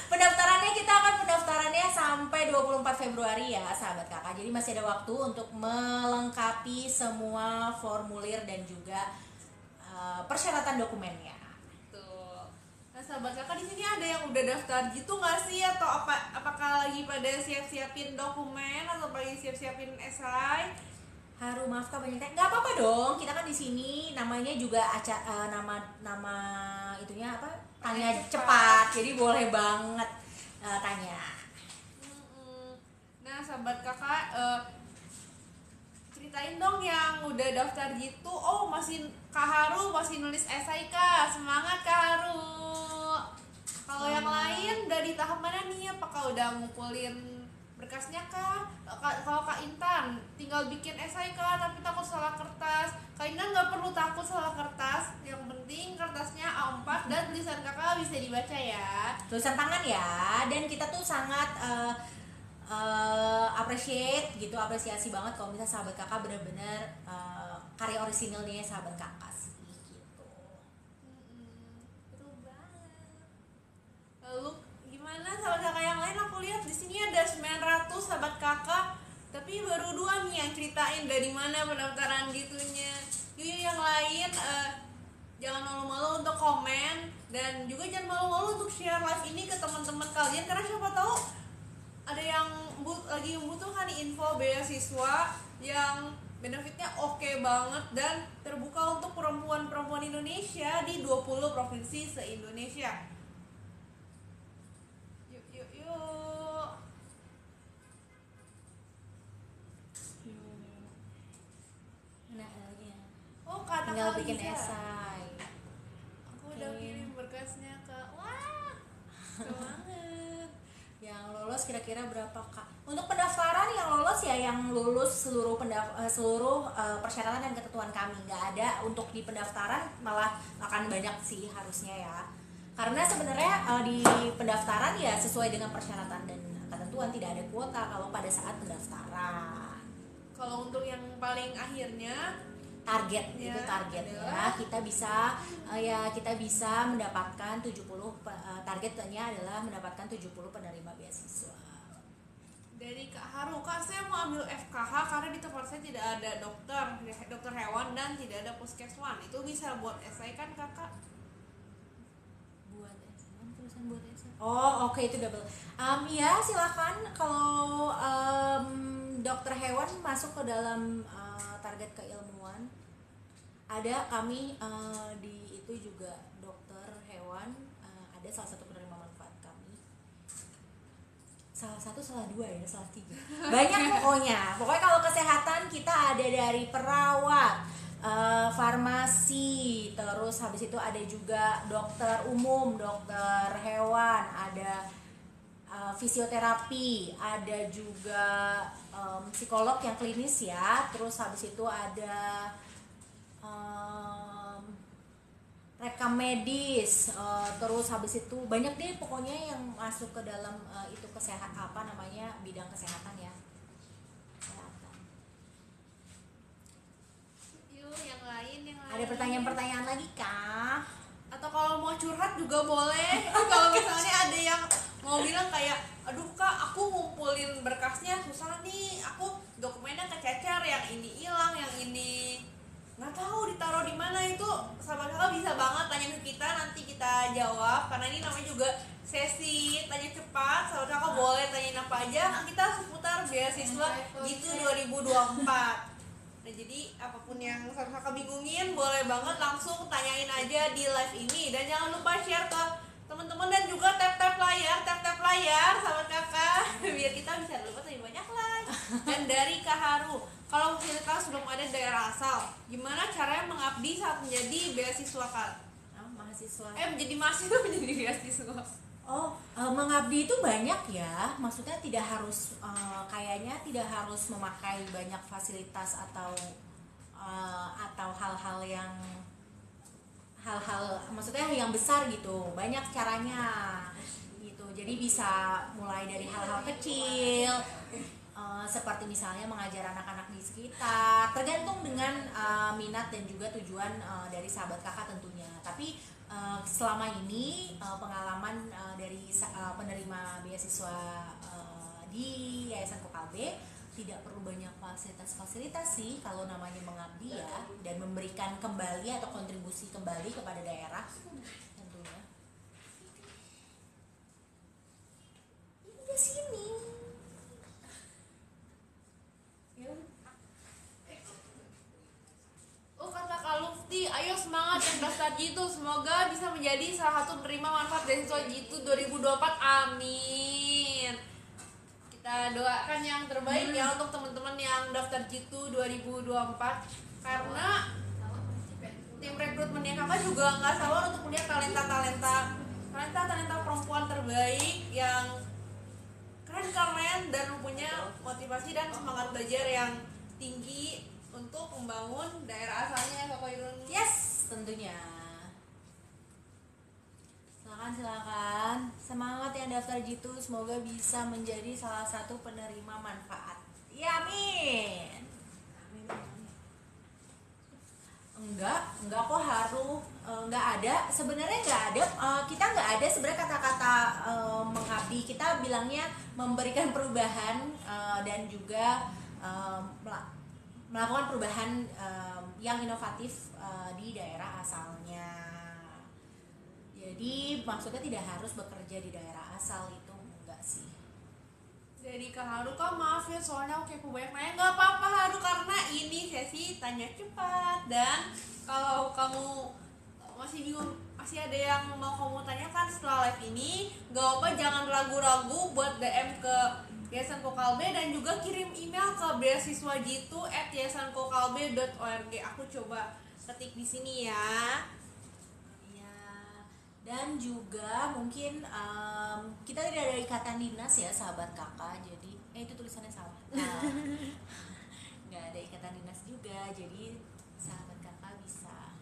Pendaftarannya sampai 24 Februari ya, sahabat kakak. Jadi masih ada waktu untuk melengkapi semua formulir dan juga persyaratan dokumennya.
Nah, sahabat kakak di sini ada yang udah daftar gitu nggak sih, atau apakah lagi pada siap-siapin dokumen atau lagi siap-siapin esai?
Haru, maaf kak banyak nggak apa-apa dong, kita kan di sini namanya juga nama itunya apa, tanya cepat, jadi boleh banget tanya.
Nah, sahabat kakak, ceritain dong yang udah daftar gitu. Oh, Kak Haru masih nulis esai Kak, semangat Kak Haru. Kalau yang lain dari tahap mana nih? Apakah udah ngumpulin berkasnya Kak? Kalau Kak Intan tinggal bikin esai Kak, tapi takut salah kertas. Kak Intan nggak perlu takut salah kertas, yang penting kertasnya A4 dan tulisan kakak bisa dibaca ya.
Tulisan tangan ya, dan kita tuh sangat apresiasi banget kalau misalnya sahabat kakak benar-benar karya orisinalnya sahabat kakak sih gitu.
Betul banget. Lalu gimana sahabat kakak yang lain? Aku lihat di sini ada 900 sahabat kakak, tapi baru 2 nih yang ceritain dari mana pendaftaran gitunya. Yuk yang lain jangan malu-malu untuk komen, dan juga jangan malu-malu untuk share live ini ke teman-teman kalian, karena siapa tahu ada yang lagi membutuhkan info beasiswa yang benefitnya oke banget dan terbuka untuk perempuan-perempuan Indonesia di 20 provinsi se-Indonesia. Yuk. Oh, kata
tinggal bikin
bisa.
esai.
Aku udah kirim berkasnya ke. Wah, semangat.
Yang lolos kira-kira berapa kak? Untuk pendaftaran yang lolos ya yang lulus seluruh persyaratan dan ketentuan kami. Nggak ada untuk di pendaftaran, malah akan banyak sih harusnya ya. Karena sebenarnya di pendaftaran ya sesuai dengan persyaratan dan ketentuan, tidak ada kuota kalau pada saat pendaftaran.
Kalau untuk yang paling akhirnya
target
ya,
itu targetnya kita bisa mendapatkan 70 targetnya adalah mendapatkan 70 penerima beasiswa.
Dari Kak Haru, Kak saya mau ambil FKH karena di tempat saya tidak ada dokter hewan dan tidak ada puskeswan. Itu bisa buat esai kan kakak?
Buat esai, tulisan buat esai. Oh oke, itu double. Ya silakan, kalau dokter hewan masuk ke dalam target keilmuan. Ada kami di itu juga dokter hewan, ada salah satu penerima manfaat kami. Salah 2 ya, salah 3. Banyak pokoknya. Pokoknya kalau kesehatan kita ada dari perawat, farmasi, terus habis itu ada juga dokter umum, dokter hewan, ada fisioterapi, ada juga psikolog yang klinis ya, terus habis itu ada rekam medis, terus habis itu banyak deh pokoknya yang masuk ke dalam itu kesehatan, apa namanya, bidang kesehatan ya, kesehatan.
Yuk, yang lain.
Ada pertanyaan-pertanyaan lagi kah?
Atau kalau mau curhat juga boleh. Kalau misalnya ada yang mau bilang kayak, aduh kak, aku ngumpulin berkasnya susah nih, aku dokumennya kececer, yang ini hilang, yang ini nggak tahu ditaruh di mana, itu sahabat kakak bisa banget tanya ke kita, nanti kita jawab, karena ini namanya juga sesi tanya cepat. Sahabat kakak boleh tanyain apa aja, kita seputar beasiswa gitu 2024. Nah, jadi apapun yang sahabat kakak bingungin boleh banget langsung tanyain aja di live ini, dan jangan lupa share ke teman-teman, dan juga tap layar sahabat kakak biar kita bisa dapat lebih banyak like. Dan dari Kak Haru, kalau kita sudah ada daerah asal, gimana caranya mengabdi saat menjadi beasiswa kak?
Mahasiswa.
Menjadi mahasiswa menjadi beasiswa.
Mengabdi itu banyak ya, maksudnya tidak harus kayaknya tidak harus memakai banyak fasilitas atau hal-hal maksudnya yang besar gitu, banyak caranya gitu. Jadi bisa mulai dari hal-hal kecil, seperti misalnya mengajar anak-anak di sekitar, tergantung dengan minat dan juga tujuan dari sahabat kakak tentunya. Tapi selama ini pengalaman dari penerima beasiswa di Yayasan Kokalbe tidak perlu banyak fasilitas sih kalau namanya mengabdi ya, dan memberikan kembali atau kontribusi kembali kepada daerah tentunya. Ini di sini.
Kata Kak Lufti, ayo semangat yang daftar Jitu, semoga bisa menjadi salah satu penerima manfaat beasiswa Jitu 2024, amin. Kita doakan yang terbaik ya untuk teman-teman yang daftar Jitu 2024, karena tim rekrutmennya kakak juga nggak sabar untuk melihat talenta perempuan terbaik yang keren dan punya motivasi dan semangat belajar yang tinggi untuk membangun daerah asalnya Kakak Irun.
Yes, tentunya. Silakan. Semangat yang daftar Jitu, semoga bisa menjadi salah satu penerima manfaat. Ya, amin. Enggak kok Haru, enggak ada. Sebenarnya enggak ada. Kita enggak ada sebenarnya kata-kata mengabdi. Kita bilangnya memberikan perubahan dan juga melakukan perubahan yang inovatif di daerah asalnya. Jadi maksudnya tidak harus bekerja di daerah asal, itu enggak sih.
Jadi Kak Haru, Kak maaf ya soalnya aku kepo banyak nanya. Nggak apa-apa Haru, karena ini sesi tanya cepat, dan kalau kamu masih bingung, masih ada yang mau kamu tanyakan setelah live ini, nggak apa, jangan ragu-ragu buat DM ke Yayasan Kokalbe, dan juga kirim email ke beasiswajitu@yayasankokalbe.org. Aku coba ketik di sini ya.
Dan juga mungkin kita tidak ada ikatan dinas ya sahabat kakak, jadi itu tulisannya salah. Nggak ada ikatan dinas juga, jadi sahabat kakak bisa.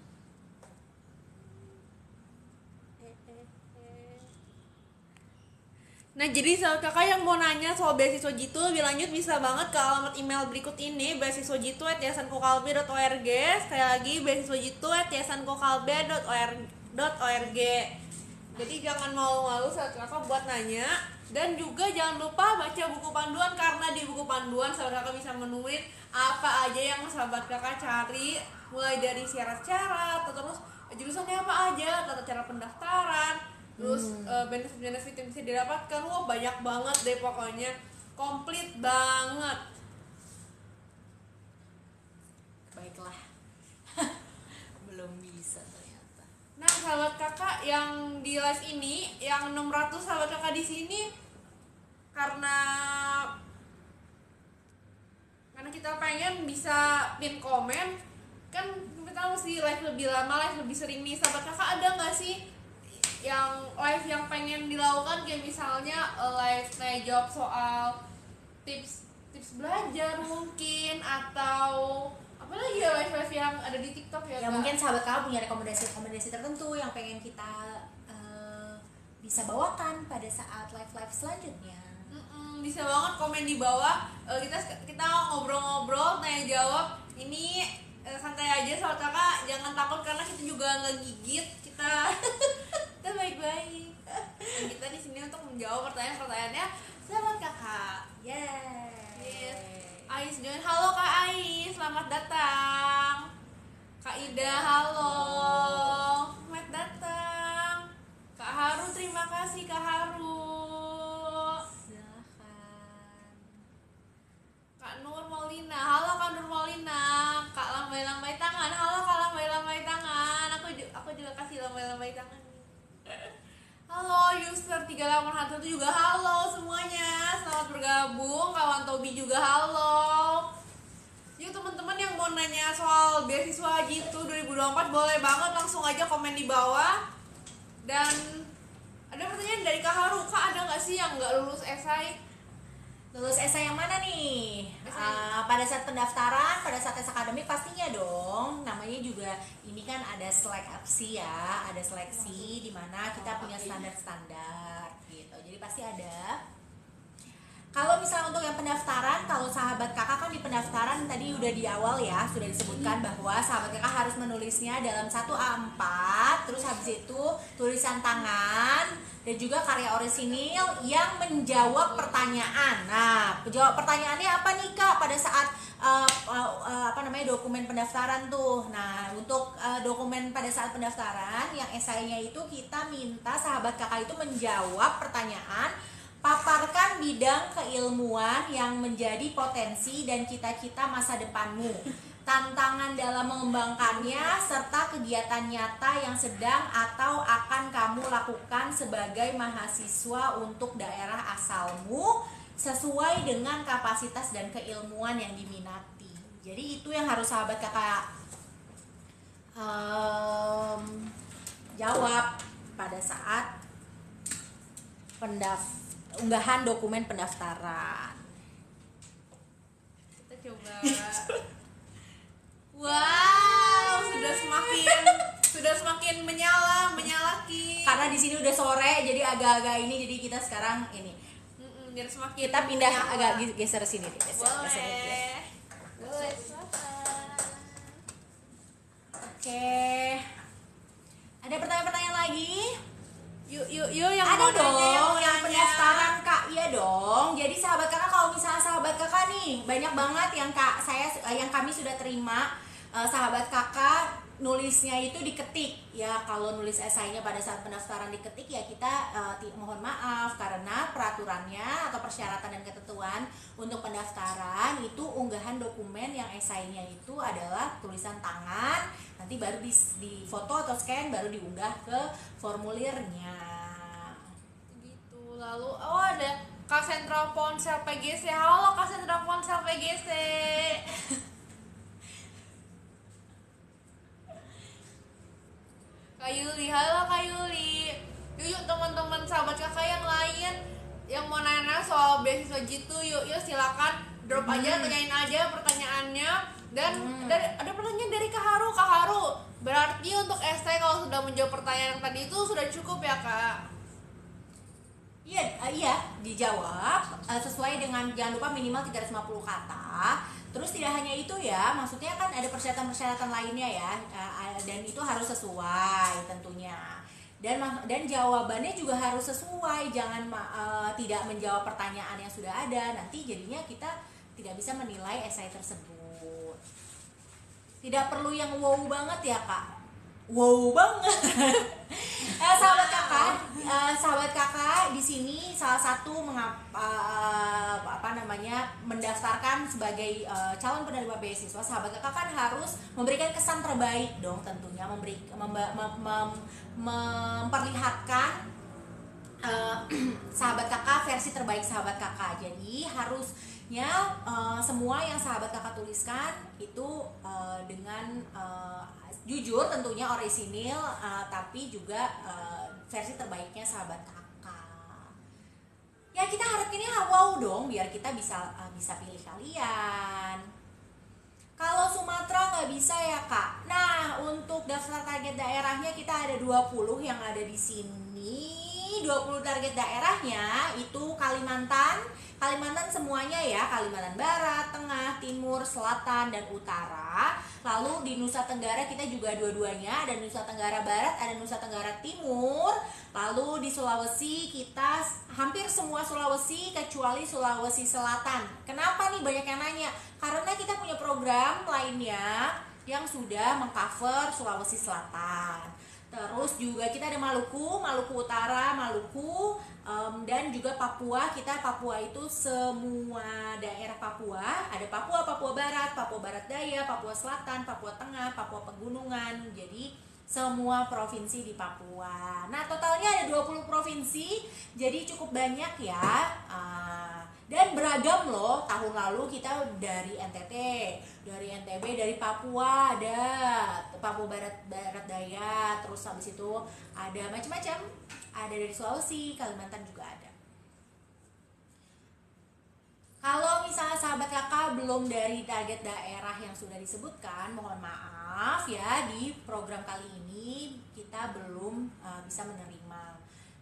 Nah, jadi sahabat kakak yang mau nanya soal beasiswa Jitu lebih lanjut bisa banget ke alamat email berikut ini, beasiswajitu@yayasankokalbe.org. Sekali lagi, beasiswajitu@yayasankokalbe.org. Jadi jangan malu-malu sahabat kakak buat nanya, dan juga jangan lupa baca buku panduan, karena di buku panduan sahabat kakak bisa menulis apa aja yang sahabat kakak cari, mulai dari syarat-syarat, terus jurusannya apa aja, tata cara pendaftaran, terus benefit-benefit yang bisa didapatkan. Wah, banyak banget deh pokoknya, komplit banget.
Baiklah. Belum bisa ternyata.
Nah, sahabat kakak yang di live ini, yang 600 sahabat kakak di sini, karena kita pengen bisa pin komen, kan kita mesti live lebih lama, live lebih sering nih. Sahabat kakak ada nggak sih yang live yang pengen dilakukan, kayak misalnya live tanya jawab soal tips belajar mungkin, atau apa lagi ya, live yang ada di TikTok ya?
Ya
Kak?
mungkin sahabat kakak punya rekomendasi tertentu yang pengen kita bisa bawakan pada saat live selanjutnya.
Bisa banget komen di bawah. Kita ngobrol-ngobrol, tanya jawab. Ini santai aja sahabat kakak, jangan takut karena kita juga ngegigit. Kita baik-baik. Dan kita di sini untuk menjawab pertanyaan-pertanyaannya sahabat kakak. Yes. Ais join. Halo Kak Ais, selamat datang. Kak Ida, halo. Selamat datang. Kak Haru, terima kasih Kak Haru. Kak Nur Maulina, halo Kak Nur Maulina. Kak lambai-lambai tangan, halo Kak lambai-lambai tangan. Aku juga kasih lambai-lambai tangan. Halo user 3811 juga halo semuanya. Selamat bergabung. Kawan Tobi juga halo. Yuk teman-teman yang mau nanya soal beasiswa gitu 2024 boleh banget langsung aja komen di bawah. Dan ada pertanyaan dari Kak Haru, Kak ada nggak sih yang nggak lulus esai?
Lulus esai yang mana nih? Pada saat pendaftaran, pada saat tes akademik pastinya dong. Namanya juga ini kan ada seleksi ya, ada seleksi di mana kita punya standar-standar gitu. Jadi pasti ada. Kalau misalnya untuk yang pendaftaran, kalau sahabat kakak kan di pendaftaran tadi udah di awal ya, sudah disebutkan bahwa sahabat kakak harus menulisnya dalam 1 A4, terus habis itu tulisan tangan dan juga karya orisinil yang menjawab pertanyaan. Nah, menjawab pertanyaannya apa nih Kak pada saat dokumen pendaftaran tuh. Nah, untuk dokumen pada saat pendaftaran yang esainya itu kita minta sahabat kakak itu menjawab pertanyaan, paparkan bidang keilmuan yang menjadi potensi dan cita-cita masa depanmu, tantangan dalam mengembangkannya, serta kegiatan nyata yang sedang atau akan kamu lakukan sebagai mahasiswa untuk daerah asalmu sesuai dengan kapasitas dan keilmuan yang diminati. Jadi itu yang harus sahabat kakak jawab pada saat unggahan dokumen pendaftaran.
Kita coba. Wow, sudah semakin menyala-ki.
Karena di sini udah sore, jadi agak-agak ini, jadi kita sekarang ini.
Biar semakin
Kita pindah agak geser sini deh.
Boleh.
Oke. Ada pertanyaan-pertanyaan lagi?
Yuk yang
ada
mau
dong
nanya,
yang pendaftaran Kak. Iya dong. Jadi sahabat kakak, kalau misalnya sahabat kakak nih banyak banget yang kami sudah terima, sahabat kakak nulisnya itu diketik ya. Kalau nulis esainya pada saat pendaftaran diketik ya kita mohon maaf karena peraturannya atau persyaratan dan ketentuan untuk pendaftaran itu unggahan dokumen yang esainya itu adalah tulisan tangan, nanti baru di foto atau scan baru diunggah ke formulirnya
gitu. Lalu ada Kak Sentra Ponsel PGC. Halo Kak Sentra Ponsel PGC. Kak Yuli, halo Kak Yuli. Yuk teman-teman sahabat kakak yang lain yang mau nanya soal beasiswa gitu, yuk silakan drop aja, tanyain aja pertanyaannya. Dan ada pertanyaan dari Kak Haru. Kak Haru, berarti untuk esai kalau sudah menjawab pertanyaan yang tadi itu sudah cukup ya Kak?
Iya, dijawab sesuai dengan, jangan lupa minimal 350 kata. Terus tidak hanya itu ya, maksudnya kan ada persyaratan-persyaratan lainnya ya, dan itu harus sesuai tentunya. Dan jawabannya juga harus sesuai, jangan tidak menjawab pertanyaan yang sudah ada, nanti jadinya kita tidak bisa menilai esai tersebut. Tidak perlu yang wow banget ya Kak. Wow banget. Sahabat kakak di sini salah satu mendaftarkan sebagai calon penerima beasiswa, sahabat kakak kan harus memberikan kesan terbaik dong tentunya, memperlihatkan sahabat kakak versi terbaik sahabat kakak. Jadi harus semua yang sahabat kakak tuliskan itu dengan jujur tentunya orisinil, tapi juga versi terbaiknya sahabat kakak. Ya kita harapinnya wow dong biar kita bisa pilih kalian. Kalau Sumatera nggak bisa ya kak. Nah untuk daftar target daerahnya kita ada 20 yang ada di sini. 20 target daerahnya itu Kalimantan semuanya ya, Kalimantan Barat, Tengah, Timur, Selatan, dan Utara. Lalu di Nusa Tenggara kita juga dua-duanya, ada Nusa Tenggara Barat, ada Nusa Tenggara Timur. Lalu di Sulawesi kita hampir semua Sulawesi kecuali Sulawesi Selatan. Kenapa nih banyak yang nanya? Karena kita punya program lainnya yang sudah mengcover Sulawesi Selatan. Terus juga kita ada Maluku Utara, Maluku, dan juga Papua. Papua itu semua daerah Papua. Ada Papua Barat, Papua Barat Daya, Papua Selatan, Papua Tengah, Papua Pegunungan. Jadi semua provinsi di Papua. Nah totalnya ada 20 provinsi, jadi cukup banyak ya. Dan beragam loh, tahun lalu kita dari NTT, dari NTB, dari Papua ada Papua Barat Daya, terus habis itu ada macam-macam, ada dari Sulawesi, Kalimantan juga ada. Kalau misalnya sahabat kakak belum dari target daerah yang sudah disebutkan, mohon maaf ya, di program kali ini kita belum bisa menerima.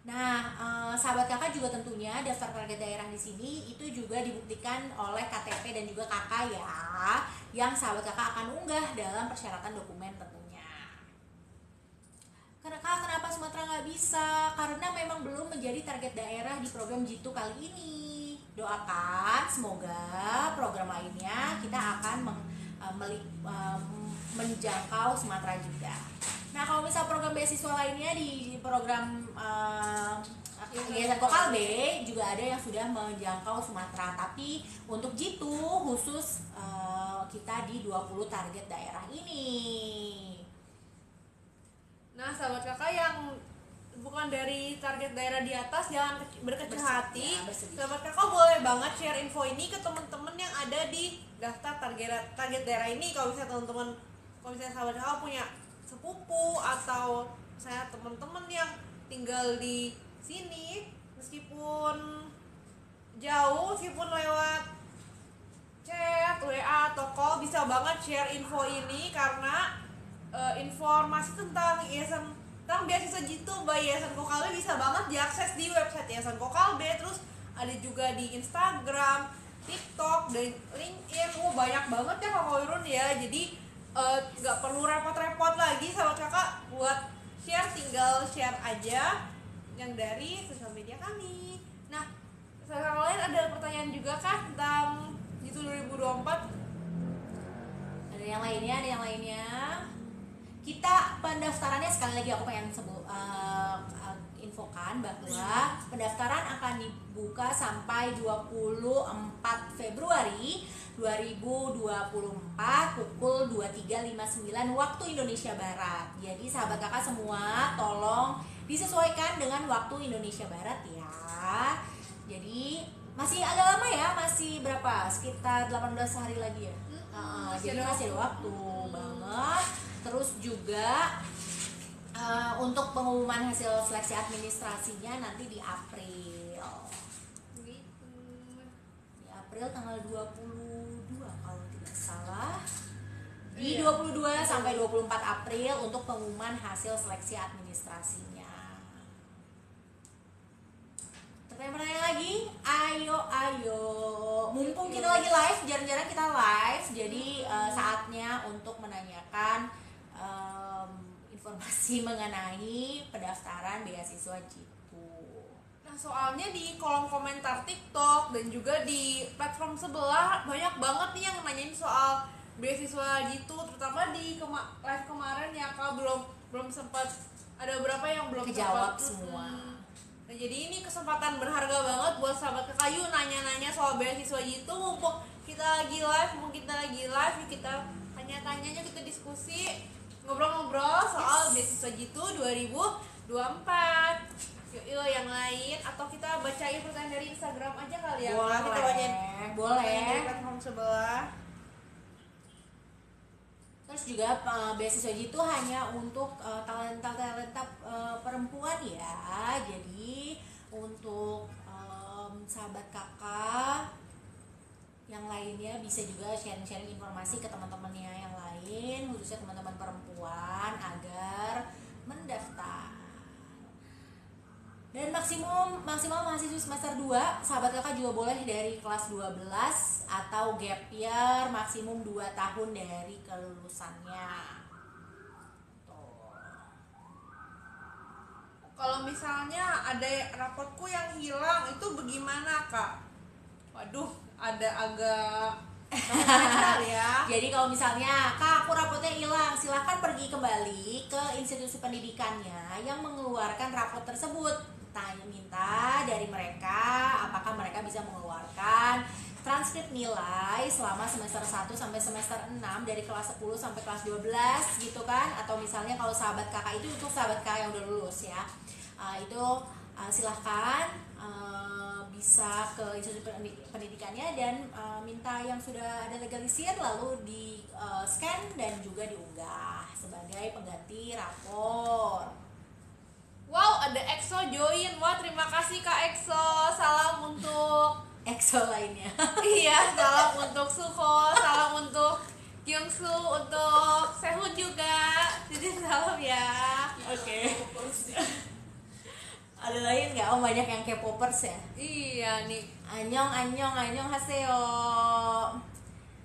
Nah, sahabat kakak juga tentunya daftar target daerah di sini itu juga dibuktikan oleh KTP dan juga kakak ya, yang sahabat kakak akan unggah dalam persyaratan dokumen tentunya. Kenapa Sumatera nggak bisa? Karena memang belum menjadi target daerah di program Jitu kali ini. Doakan semoga program lainnya kita akan menjangkau Sumatera juga. Nah kalau misal program beasiswa lainnya di program Yayasan Kokalbe juga ada yang sudah menjangkau Sumatera, tapi untuk Jitu khusus kita di 20 target daerah ini.
Nah sahabat kakak yang bukan dari target daerah di atas, jangan berkecil hati. Sahabat kakak boleh banget share info ini ke teman-teman yang ada di daftar target daerah ini. Kalau misalnya sahabat kakak punya sepupu atau saya teman-teman yang tinggal di sini, meskipun jauh, meskipun lewat chat, WA atau call, bisa banget share info ini karena informasi tentang beasiswa Jitu by Yayasan Kokalbe bisa banget diakses di website Yayasan Kokalbe. Terus ada juga di Instagram, TikTok, dan LinkedIn. Banyak banget ya Kak Koirun ya. Jadi gak perlu repot-repot lagi sahabat kakak buat share, tinggal share aja yang dari sosial media kami. Nah, sahabat lain ada pertanyaan juga kan tentang Jitu 2024?
Ada yang lainnya. Kita pendaftarannya sekali lagi aku pengen infokan bahwa pendaftaran akan dibuka sampai 24 Februari 2024 pukul 23.59 waktu Indonesia Barat. Jadi sahabat kakak semua tolong disesuaikan dengan waktu Indonesia Barat ya. Jadi masih agak lama ya, masih berapa? Sekitar 18 hari lagi ya. Jadi masih ada waktu banget. Terus juga untuk pengumuman hasil seleksi administrasinya nanti di April. Di April tanggal 22 kalau tidak salah. Di 22 sampai 24 April untuk pengumuman hasil seleksi administrasinya. Pertanyaan lagi? Ayo. Mumpung kita lagi live, jarang-jarang kita live, jadi saatnya untuk menanyakan informasi mengenai pendaftaran beasiswa Jitu.
Nah soalnya di kolom komentar TikTok dan juga di platform sebelah banyak banget nih yang nanyain soal beasiswa Jitu, terutama di live kemarin ya Kak, belum sempat, ada beberapa yang belum
kejawab
sempat
semua.
Nah jadi ini kesempatan berharga banget buat sahabat kakak, yuk nanya-nanya soal beasiswa Jitu. Mumpung kita lagi live, kita tanya-tanya, kita diskusi, ngobrol-ngobrol soal beasiswa Jitu 2024. Yuk yang lain, atau kita bacain pertanyaan dari Instagram aja kali ya.
Boleh.
Kita bacain
boleh.
Dari platform sebelah.
Terus juga beasiswa itu hanya untuk talenta perempuan ya. Jadi untuk sahabat kakak yang lainnya bisa juga sharing-sharing informasi ke teman-temannya yang lain, khususnya teman-teman perempuan agar mendaftar. Dan maksimal mahasiswa semester 2, sahabat kakak juga boleh dari kelas 12 atau gap year maksimum 2 tahun dari kelulusannya.
Kalau misalnya ada rapotku yang hilang, itu bagaimana kak? Waduh, ada agak besar ya.
Jadi kalau misalnya kak, aku rapotnya hilang, silahkan pergi kembali ke institusi pendidikannya yang mengeluarkan rapot tersebut. Minta dari mereka apakah mereka bisa mengeluarkan transkrip nilai selama semester 1 sampai semester 6 dari kelas 10 sampai kelas 12 gitu kan. Atau misalnya kalau sahabat kakak itu untuk sahabat kakak yang udah lulus ya, itu silahkan bisa ke institusi pendidikannya dan minta yang sudah ada legalisir lalu di scan dan juga diunggah sebagai pengganti rapor.
Wow, ada EXO join. Wah, terima kasih Kak EXO. Salam untuk
EXO lainnya.
iya, salam untuk Suho, salam untuk Kyungsu, untuk Sehun juga. Jadi salam ya.
Oke. Ada lain nggak? Oh, banyak yang K-popers ya.
Iya nih.
Annyeong haseyo.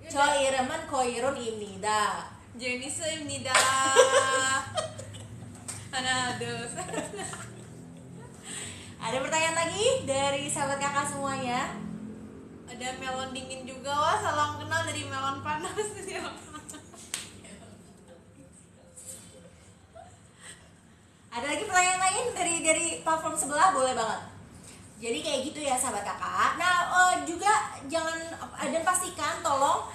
Choireman koirun imnida.
Jenis입니다. Aduh.
Ada pertanyaan lagi dari sahabat kakak semuanya?
Ada melon dingin juga. Wah, salam kenal dari melon panas.
Ada lagi pertanyaan lain dari platform sebelah? Boleh banget. Jadi kayak gitu ya sahabat kakak. Nah juga jangan dan pastikan tolong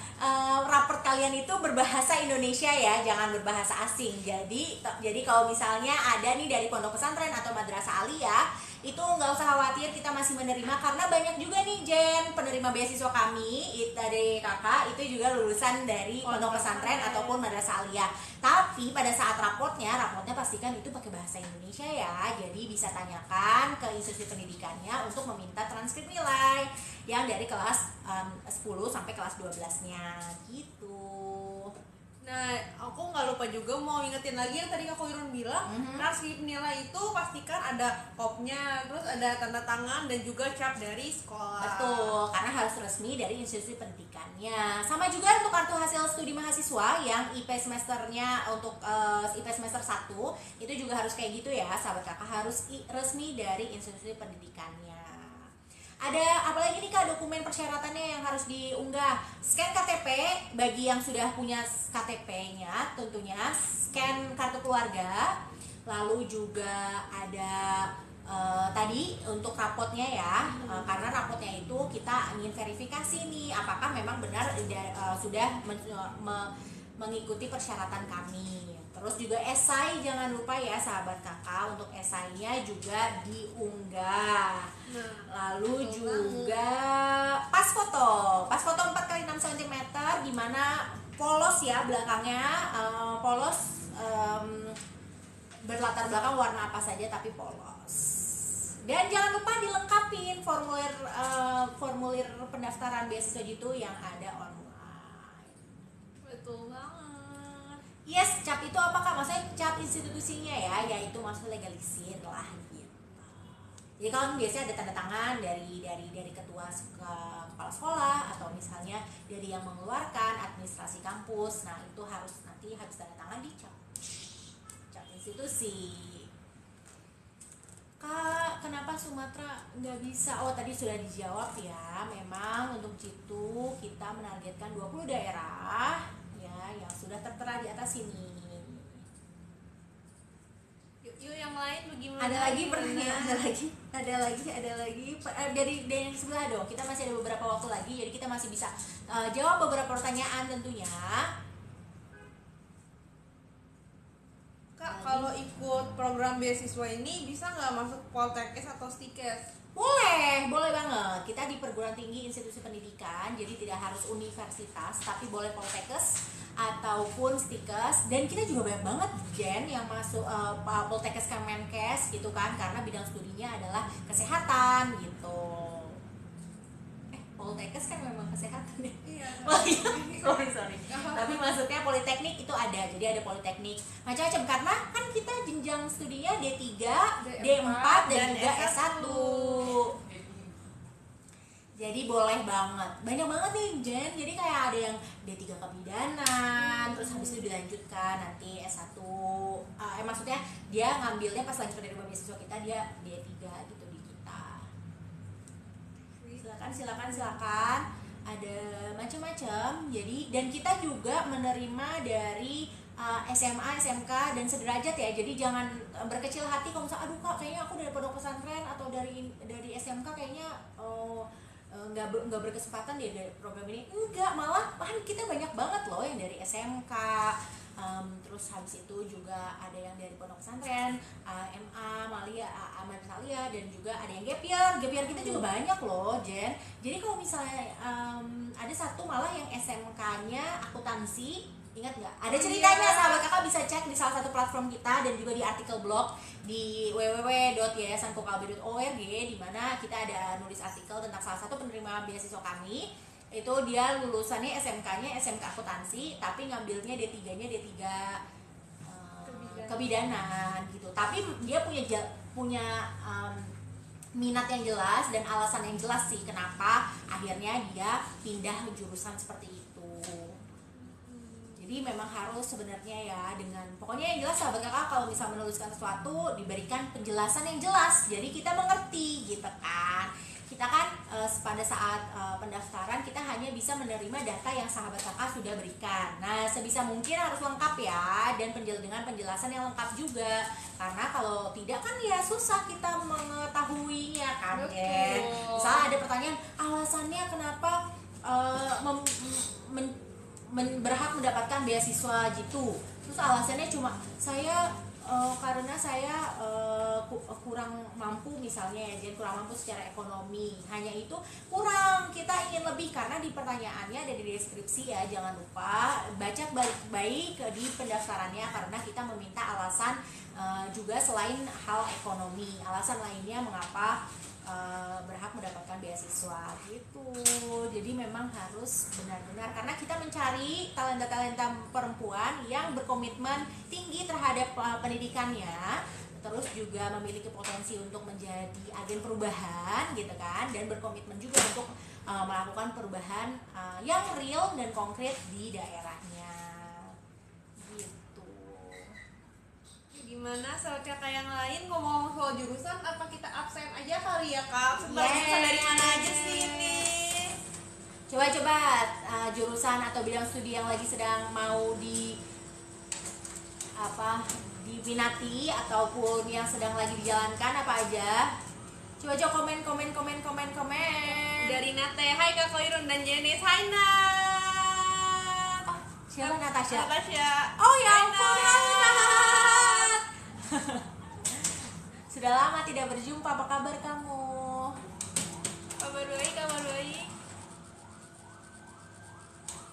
raport kalian itu berbahasa Indonesia ya, jangan berbahasa asing. Jadi kalau misalnya ada nih dari pondok pesantren atau madrasah aliyah, itu nggak usah khawatir, kita masih menerima karena banyak juga nih penerima beasiswa kami dari kakak itu juga lulusan dari pondok pesantren ataupun madrasah aliyah. Tapi pada saat rapotnya pastikan itu pakai bahasa Indonesia ya. Jadi bisa tanyakan ke institusi pendidikannya untuk meminta transkrip nilai yang dari kelas 10 sampai kelas 12-nya gitu.
Nah, aku nggak lupa juga mau ingetin lagi yang tadi Kak Koirun bilang, transkrip nilai itu pastikan ada kopnya, terus ada tanda tangan dan juga cap dari sekolah.
Betul, karena harus resmi dari institusi pendidikannya. Sama juga untuk kartu hasil studi mahasiswa yang IP semesternya untuk IP semester 1 itu juga harus kayak gitu ya, sahabat kakak, harus resmi dari institusi pendidikannya. Ada apalagi nih kak dokumen persyaratannya yang harus diunggah? Scan KTP bagi yang sudah punya KTP-nya tentunya, scan kartu keluarga, lalu juga ada tadi untuk rapotnya ya, karena rapotnya itu kita ingin verifikasi nih apakah memang benar sudah mengikuti persyaratan kami. Terus juga esai jangan lupa ya sahabat kakak, untuk esainya juga diunggah. Lalu juga pas foto 4x6 cm gimana polos ya belakangnya, polos berlatar belakang warna apa saja tapi polos. Dan jangan lupa dilengkapin formulir pendaftaran beasiswa gitu yang ada online.
Betul banget.
Yes, cap itu apa kak? Maksudnya cap institusinya ya, yaitu maksud legalisir lah gitu. Jadi kalau biasanya ada tanda tangan dari ketua kepala sekolah atau misalnya dari yang mengeluarkan administrasi kampus. Nah itu nanti harus tanda tangan di cap institusi. Kak, kenapa Sumatera nggak bisa? Oh tadi sudah dijawab ya. Memang untuk itu kita menargetkan 20 daerah yang sudah tertera di atas ini.
Yuk yang lain bagaimana?
Ada lagi pertanyaan? Ada lagi dari yang sebelah dong. Kita masih ada beberapa waktu lagi, jadi kita masih bisa jawab beberapa pertanyaan tentunya.
Kak, kalau ikut program beasiswa ini bisa nggak masuk Poltekkes atau Stikes?
Boleh banget. Kita di perguruan tinggi institusi pendidikan, jadi tidak harus universitas, tapi boleh Poltekkes ataupun Stikes. Dan kita juga banyak banget Jen yang masuk Poltekkes Kemenkes gitu kan, karena bidang studinya adalah kesehatan gitu. Poltekkes kan memang kesehatan ya.
Iya.
Oh iya, sorry. Tapi maksudnya politeknik itu ada, jadi ada politeknik macam-macam karena kan kita jenjang studinya D3, D4 dan juga S1. Jadi boleh banget, banyak banget nih Jen. Jadi kayak ada yang D3 kebidanan, terus habis itu dilanjutkan nanti S1. Maksudnya dia ngambilnya pas lagi penerima beasiswa kita dia D3 gitu di kita. Silakan ada macam-macam. Jadi dan kita juga menerima dari SMA, SMK dan sederajat ya. Jadi jangan berkecil hati kalau misalnya aduh Kak kayaknya aku dari pondok pesantren atau dari SMK kayaknya nggak berkesempatan deh dari program ini. Enggak, malah kita banyak banget loh yang dari SMK. Terus habis itu juga ada yang dari pondok pesantren, MA, Malia, Ahmad Salia, dan juga ada yang gap year kita juga banyak loh Jen. Jadi kalau misalnya ada satu malah yang SMK-nya akuntansi, ingat nggak? Ada ceritanya, sahabat kakak bisa cek di salah satu platform kita dan juga di artikel blog di www.yayasankokalbe.org, di mana kita ada nulis artikel tentang salah satu penerima beasiswa kami. Itu dia lulusannya SMK-nya SMK akuntansi, tapi ngambilnya D3-nya D3 kebidanan gitu. Tapi dia punya minat yang jelas dan alasan yang jelas sih kenapa akhirnya dia pindah jurusan seperti itu. Jadi memang harus sebenarnya ya dengan pokoknya yang jelas sahabat kakak kalau bisa menuliskan sesuatu diberikan penjelasan yang jelas. Jadi kita mengerti gitu kan. Kita kan pada saat pendaftaran kita hanya bisa menerima data yang sahabat kakak sudah berikan. Nah sebisa mungkin harus lengkap ya dan dengan penjelasan yang lengkap juga. Karena kalau tidak kan ya susah kita mengetahuinya kan Jen. Misalnya ada pertanyaan alasannya kenapa berhak mendapatkan beasiswa gitu. Terus alasannya cuma karena saya kurang mampu misalnya ya Jen, kurang mampu secara ekonomi. Hanya itu kurang, kita ingin lebih karena di pertanyaannya ada di deskripsi ya. Jangan lupa baca baik-baik di pendaftarannya karena kita meminta alasan juga selain hal ekonomi. Alasan lainnya mengapa berhak mendapatkan beasiswa gitu. Jadi memang harus benar-benar karena kita mencari talenta-talenta perempuan yang berkomitmen tinggi terhadap pendidikannya, terus juga memiliki potensi untuk menjadi agen perubahan gitu kan, dan berkomitmen juga untuk melakukan perubahan yang real dan konkret di daerahnya gitu.
Gimana soal kakak yang lain ngomong soal jurusan apa kita absen aja kali ya Kak? Sebab jurusan dari mana aja sih ini?
Coba jurusan atau bidang studi yang lagi sedang mau diminati ataupun yang sedang lagi dijalankan apa aja? Coba komen.
Dari Nate, hai Kak Koirun dan Jenis, hai Nat.
Siapa Natasha?
Oh
ya ampun, hai Nat. Sudah lama tidak berjumpa, apa kabar kamu?
Kabar baik.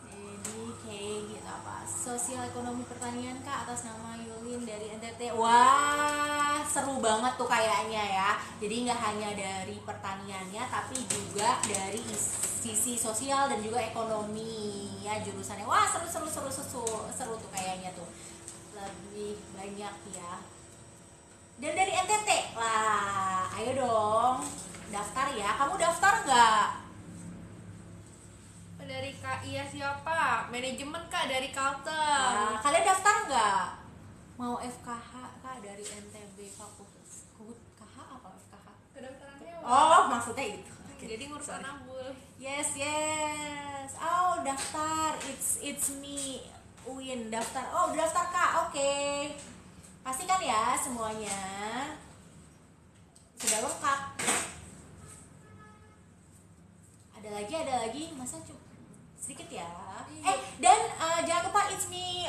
Jadi kayak gitu apa? Sosial ekonomi pertanian Kak atas nama Yulin dari NTT. Wah, seru banget tuh kayaknya ya. Jadi nggak hanya dari pertaniannya, tapi juga dari sisi sosial dan juga ekonomi ya jurusannya. Wah, seru tuh kayaknya tuh. Lebih banyak ya. Dan dari NTT, lah, ayo dong daftar ya. Kamu daftar nggak?
Dari Kak Iya siapa? Manajemen Kak dari Kalteng.
Nah, kalian daftar nggak? Mau FKH Kak dari NTB Fakultas KH apa FKH?
Kedaftarannya
Oh, maksudnya itu. Okay.
Jadi ngurusan Ambul.
Yes. Oh, daftar. It's me. Uin daftar. Oh, udah daftar Kak. Oke. Pastikan ya semuanya sudah lengkap. Ada lagi. Masa cuma sedikit ya. Dan jangan lupa it's me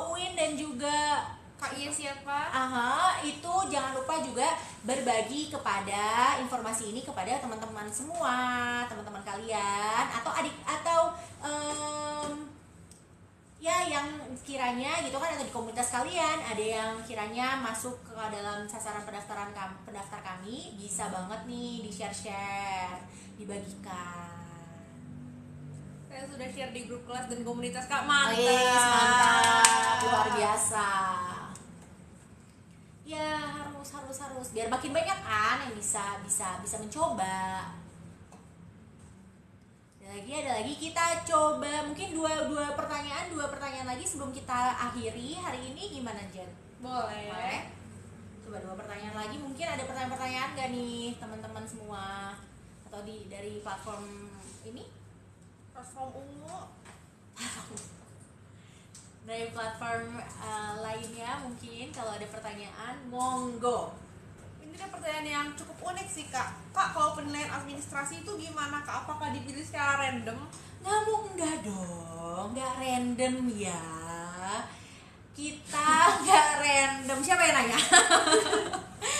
Uin dan juga
Kak Iya siapa?
Aha, itu jangan lupa juga berbagi kepada informasi ini kepada teman-teman semua, teman-teman kalian atau adik atau ya yang kiranya gitu kan, atau di komunitas kalian ada yang kiranya masuk ke dalam sasaran pendaftar kami, bisa banget nih di share dibagikan.
Saya sudah share di grup kelas dan komunitas Kak,
Mantap,
mantap.
luar biasa. Ya harus biar makin banyak kan yang bisa mencoba. Ada lagi kita coba mungkin dua pertanyaan lagi sebelum kita akhiri hari ini, gimana Jen?
Boleh.
Coba 2 pertanyaan lagi, mungkin ada pertanyaan gak nih teman-teman semua atau dari platform ini?
Platform ungu.
Dari platform lainnya mungkin kalau ada pertanyaan, monggo.
Ini ada pertanyaan yang cukup unik sih Kak. Kak, kalau penilaian administrasi itu gimana Kak? Apakah dipilih secara random?
Enggak dong, enggak random ya. Kita enggak random. Siapa yang nanya?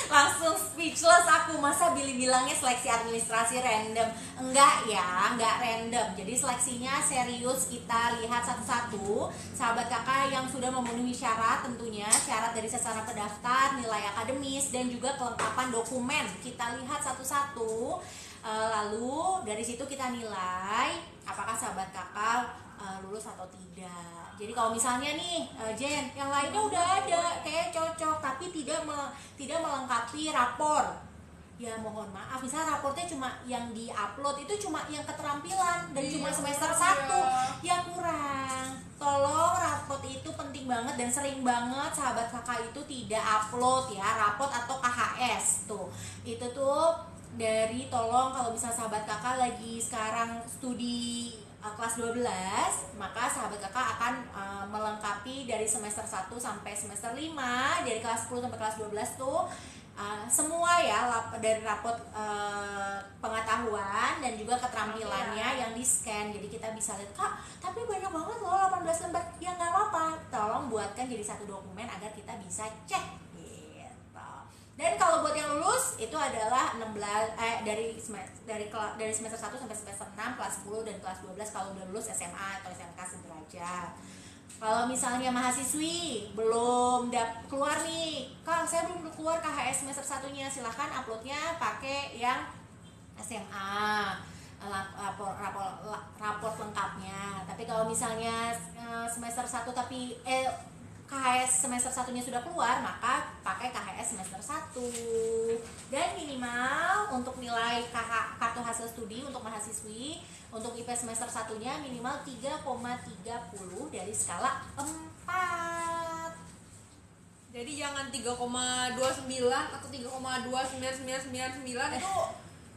Langsung speechless aku, masa bilangnya seleksi administrasi random. Enggak ya, enggak random. Jadi seleksinya serius, kita lihat satu-satu sahabat kakak yang sudah memenuhi syarat, tentunya syarat dari sasaran pendaftar, nilai akademis, dan juga kelengkapan dokumen. Kita lihat satu-satu, lalu dari situ kita nilai apakah sahabat kakak lulus atau tidak. Jadi kalau misalnya nih Jen, yang lainnya udah ada kayak cocok tapi tidak melengkapi rapor, ya mohon maaf, misalnya raportnya cuma yang di-upload itu cuma yang keterampilan dan cuma semester 1, ya kurang. Tolong raport itu penting banget dan sering banget sahabat kakak itu tidak upload ya raport atau KHS tuh. Itu tuh dari tolong kalau misalnya sahabat kakak lagi sekarang studi kelas 12, maka sahabat kakak akan melengkapi dari semester 1 sampai semester 5, dari kelas 10 sampai kelas 12 tuh semua ya dari rapot pengetahuan dan juga keterampilannya yang di scan. Jadi kita bisa lihat, Kak, tapi banyak banget loh 18 lembar. Ya nggak apa-apa, tolong buatkan jadi satu dokumen agar kita bisa cek gitu. Dan kalau buat yang lulus itu adalah 16 dari semester 1 sampai semester 6, kelas 10 dan kelas 12 kalau udah lulus SMA atau SMK sederajat. Kalau misalnya mahasiswi belum keluar nih, Kak saya belum keluar KHS semester 1-nya, silahkan uploadnya pakai yang SMA, raport lengkapnya. Tapi kalau misalnya semester 1 tapi KHS semester 1-nya sudah keluar, maka pakai KHS semester 1. Dan minimal untuk nilai kartu hasil studi untuk mahasiswi, untuk IP semester 1-nya minimal 3,30 dari skala 4.
Jadi jangan 3,29 atau 3,29999 itu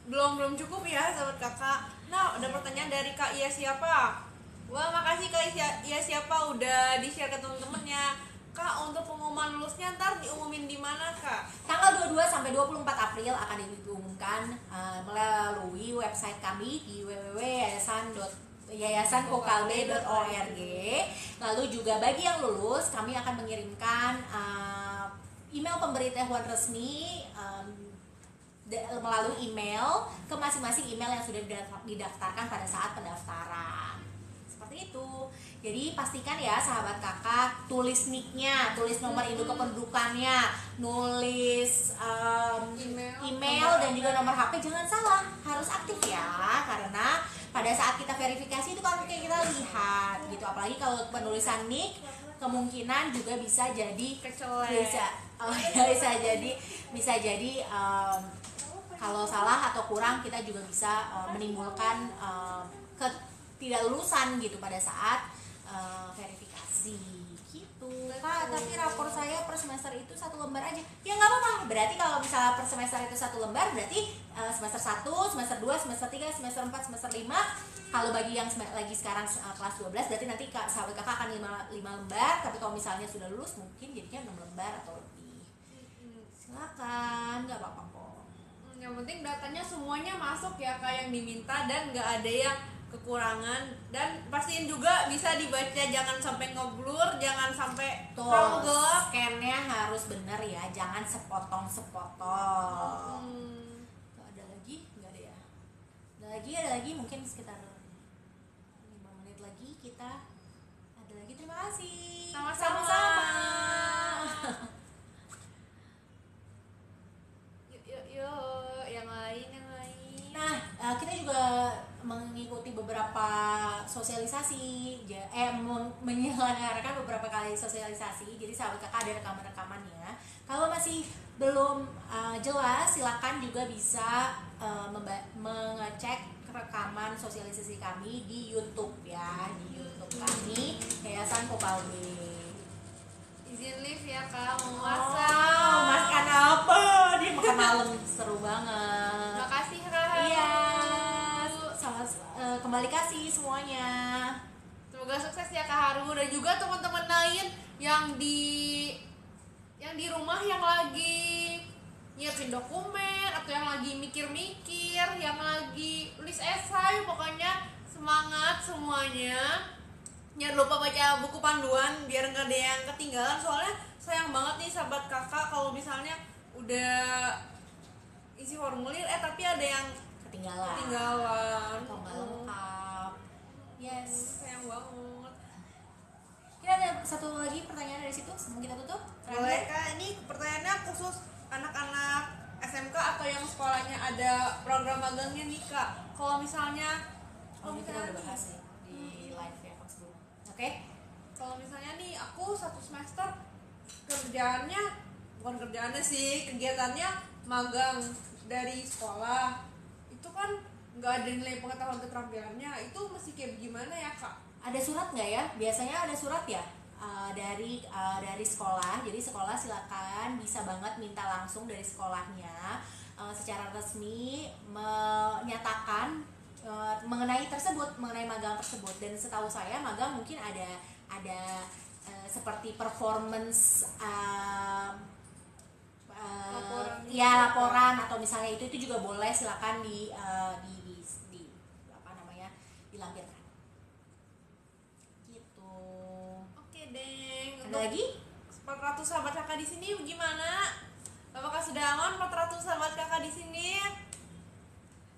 belum cukup ya sahabat kakak. Nah, ada pertanyaan dari Kak Iya siapa? Wah, makasih Kak Iya siapa udah di-share ke temen-temennya. Kak, untuk pengumuman lulusnya ntar diumumin di mana Kak?
Tanggal 22 sampai 24 April akan diumumkan melalui website kami di www.yayasankokalbe.org. Lalu juga bagi yang lulus, kami akan mengirimkan email pemberitahuan resmi melalui email ke masing-masing email yang sudah didaftarkan pada saat pendaftaran. Itu. Jadi pastikan ya sahabat kakak tulis nicknya, tulis nomor induk kependudukannya, nulis email dan juga nomor HP, jangan salah, harus aktif ya, karena pada saat kita verifikasi itu kan kayak kita lihat gitu. Apalagi kalau penulisan nick kemungkinan juga bisa jadi
kecolek,
bisa jadi kalau salah atau kurang kita juga bisa menimbulkan tidak lulusan gitu pada saat verifikasi gitu. Kak, tapi rapor saya per semester itu 1 lembar aja. Ya nggak apa-apa. Berarti kalau misalnya per semester itu 1 lembar, berarti semester 1, semester 2, semester 3, semester 4, semester 5. Kalau bagi yang lagi sekarang kelas 12, berarti nanti sahabat kakak akan 5 lembar. Tapi kalau misalnya sudah lulus mungkin jadinya 6 lembar atau lebih. Silakan, nggak apa-apa kok.
Yang penting datanya semuanya masuk ya Kak yang diminta, dan nggak ada yang kekurangan, dan pastiin juga bisa dibaca, jangan sampai ngeblur, jangan sampai
Tuh,
terlalu gelap.
scan-nya harus bener ya, jangan sepotong-sepotong. Tuh, ada lagi? Nggak ada ya? Ada lagi mungkin sekitar 5 menit lagi kita ada lagi. Terima kasih.
Sama-sama. Yuk, yang lain.
Nah, kita juga mengikuti beberapa sosialisasi, menyelenggarakan beberapa kali sosialisasi. Jadi sahabat kakak ada rekaman-rekamannya. Kalau masih belum jelas, silakan juga bisa mengecek rekaman sosialisasi kami di YouTube ya, di YouTube kami Yayasan Kokalbe.
Izin live ya kak, mau
Makan apa? Dia makan malam, seru banget.
Makasih Rahayu.
Iya, sama kembali kasih semuanya.
Semoga sukses ya Kak Haru, dan juga teman-teman lain yang di rumah yang lagi nyiapin dokumen atau yang lagi mikir-mikir, yang lagi tulis esai, pokoknya semangat semuanya. Jangan lupa baca buku panduan biar nggak ada yang ketinggalan, soalnya sayang banget nih sahabat kakak kalau misalnya udah isi formulir tapi ada yang ketinggalan
atau nggak lengkap. Yes,
sayang banget.
Kira ada satu lagi pertanyaan dari situ sebelum kita tutup?
Boleh kak, ini pertanyaannya khusus anak-anak SMK atau yang sekolahnya ada program magangnya nih kak. Kalau misalnya
Ini kita udah bahas nih di live ya pas dulu. Oke.
Kalau misalnya nih aku 1 semester bukan kerjaannya sih, kegiatannya magang dari sekolah, itu kan nggak ada nilai pengetahuan keterampilannya, itu mesti kayak gimana ya kak?
Ada surat nggak ya? Biasanya ada surat ya dari sekolah. Jadi sekolah silakan bisa banget minta langsung dari sekolahnya secara resmi menyatakan mengenai magang tersebut. Dan setahu saya magang mungkin ada seperti performance laporan atau misalnya itu juga boleh, silakan di apa namanya, dilampirkan gitu.
Oke deng.
Ada lagi
400 sahabat kakak di sini gimana? Apakah sudah aman 400 sahabat kakak di sini?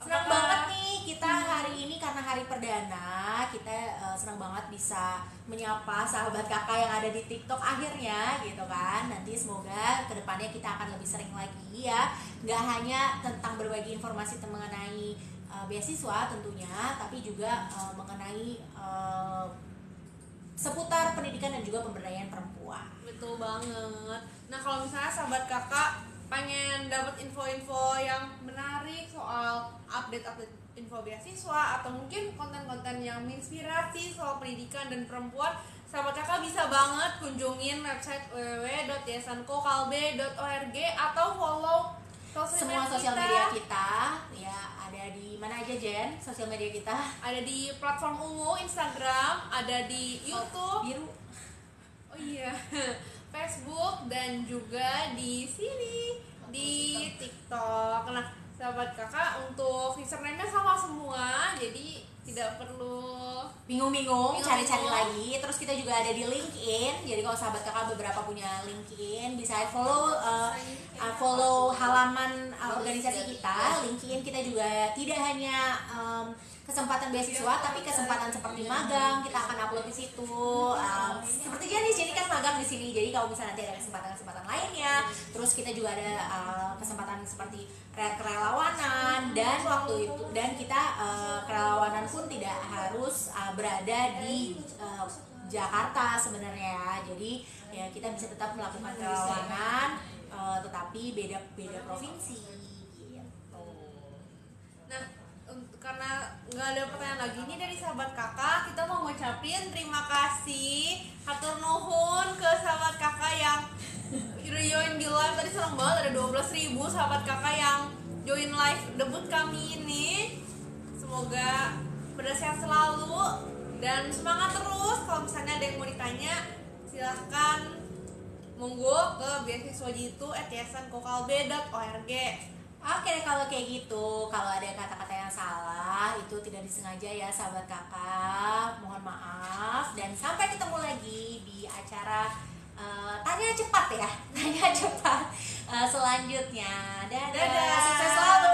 Senang banget nih kita hari ini karena hari perdana, kita senang banget bisa menyapa sahabat kakak yang ada di TikTok akhirnya gitu kan. Nanti semoga kedepannya kita akan lebih sering lagi ya, nggak hanya tentang berbagi informasi mengenai beasiswa tentunya, tapi juga mengenai seputar pendidikan dan juga pemberdayaan perempuan.
Betul banget. Nah kalau misalnya sahabat kakak pengen dapat info-info yang menarik soal update info beasiswa atau mungkin konten-konten yang menginspirasi soal pendidikan dan perempuan, sahabat kakak bisa banget kunjungin website www.yayasankokalbe.org atau follow
semua sosial media kita ya. Ada di mana aja Jen? Sosial media kita
ada di platform ungu Instagram, ada di YouTube
biru,
oh iya Facebook, dan juga di sini di TikTok. Nah, sahabat kakak untuk username-nya sama semua, jadi tidak perlu
bingung-bingung cari-cari lagi. Terus kita juga ada di LinkedIn. Jadi kalau sahabat kakak beberapa punya LinkedIn, bisa follow halaman organisasi kita. LinkedIn kita juga tidak hanya kesempatan beasiswa, tapi kesempatan seperti magang kita akan upload di situ. Seperti jadi kan magang di sini. Jadi kalau misalnya nanti ada kesempatan lainnya, terus kita juga ada kesempatan seperti kerelawanan, dan waktu itu kita kerelawanan pun tidak harus berada di Jakarta sebenarnya. Jadi ya kita bisa tetap melakukan kerelawanan, tetapi beda provinsi gitu.
Nah, karena nggak ada pertanyaan lagi nih dari sahabat kakak, kita mau ngucapin terima kasih hatur nuhun ke sahabat kakak yang join di live tadi. Seneng banget ada 12.000 sahabat kakak yang join live debut kami ini. Semoga pada sehat selalu dan semangat terus. Kalau misalnya ada yang mau ditanya, silahkan monggo ke beasiswajitu@yayasankokalbe.org.
Oke, kalau kayak gitu, kalau ada kata-kata yang salah itu tidak disengaja ya sahabat kakak, mohon maaf dan sampai ketemu lagi di acara tanya cepat ya, tanya cepat selanjutnya. Dadah,
Dadah.
sukses selalu.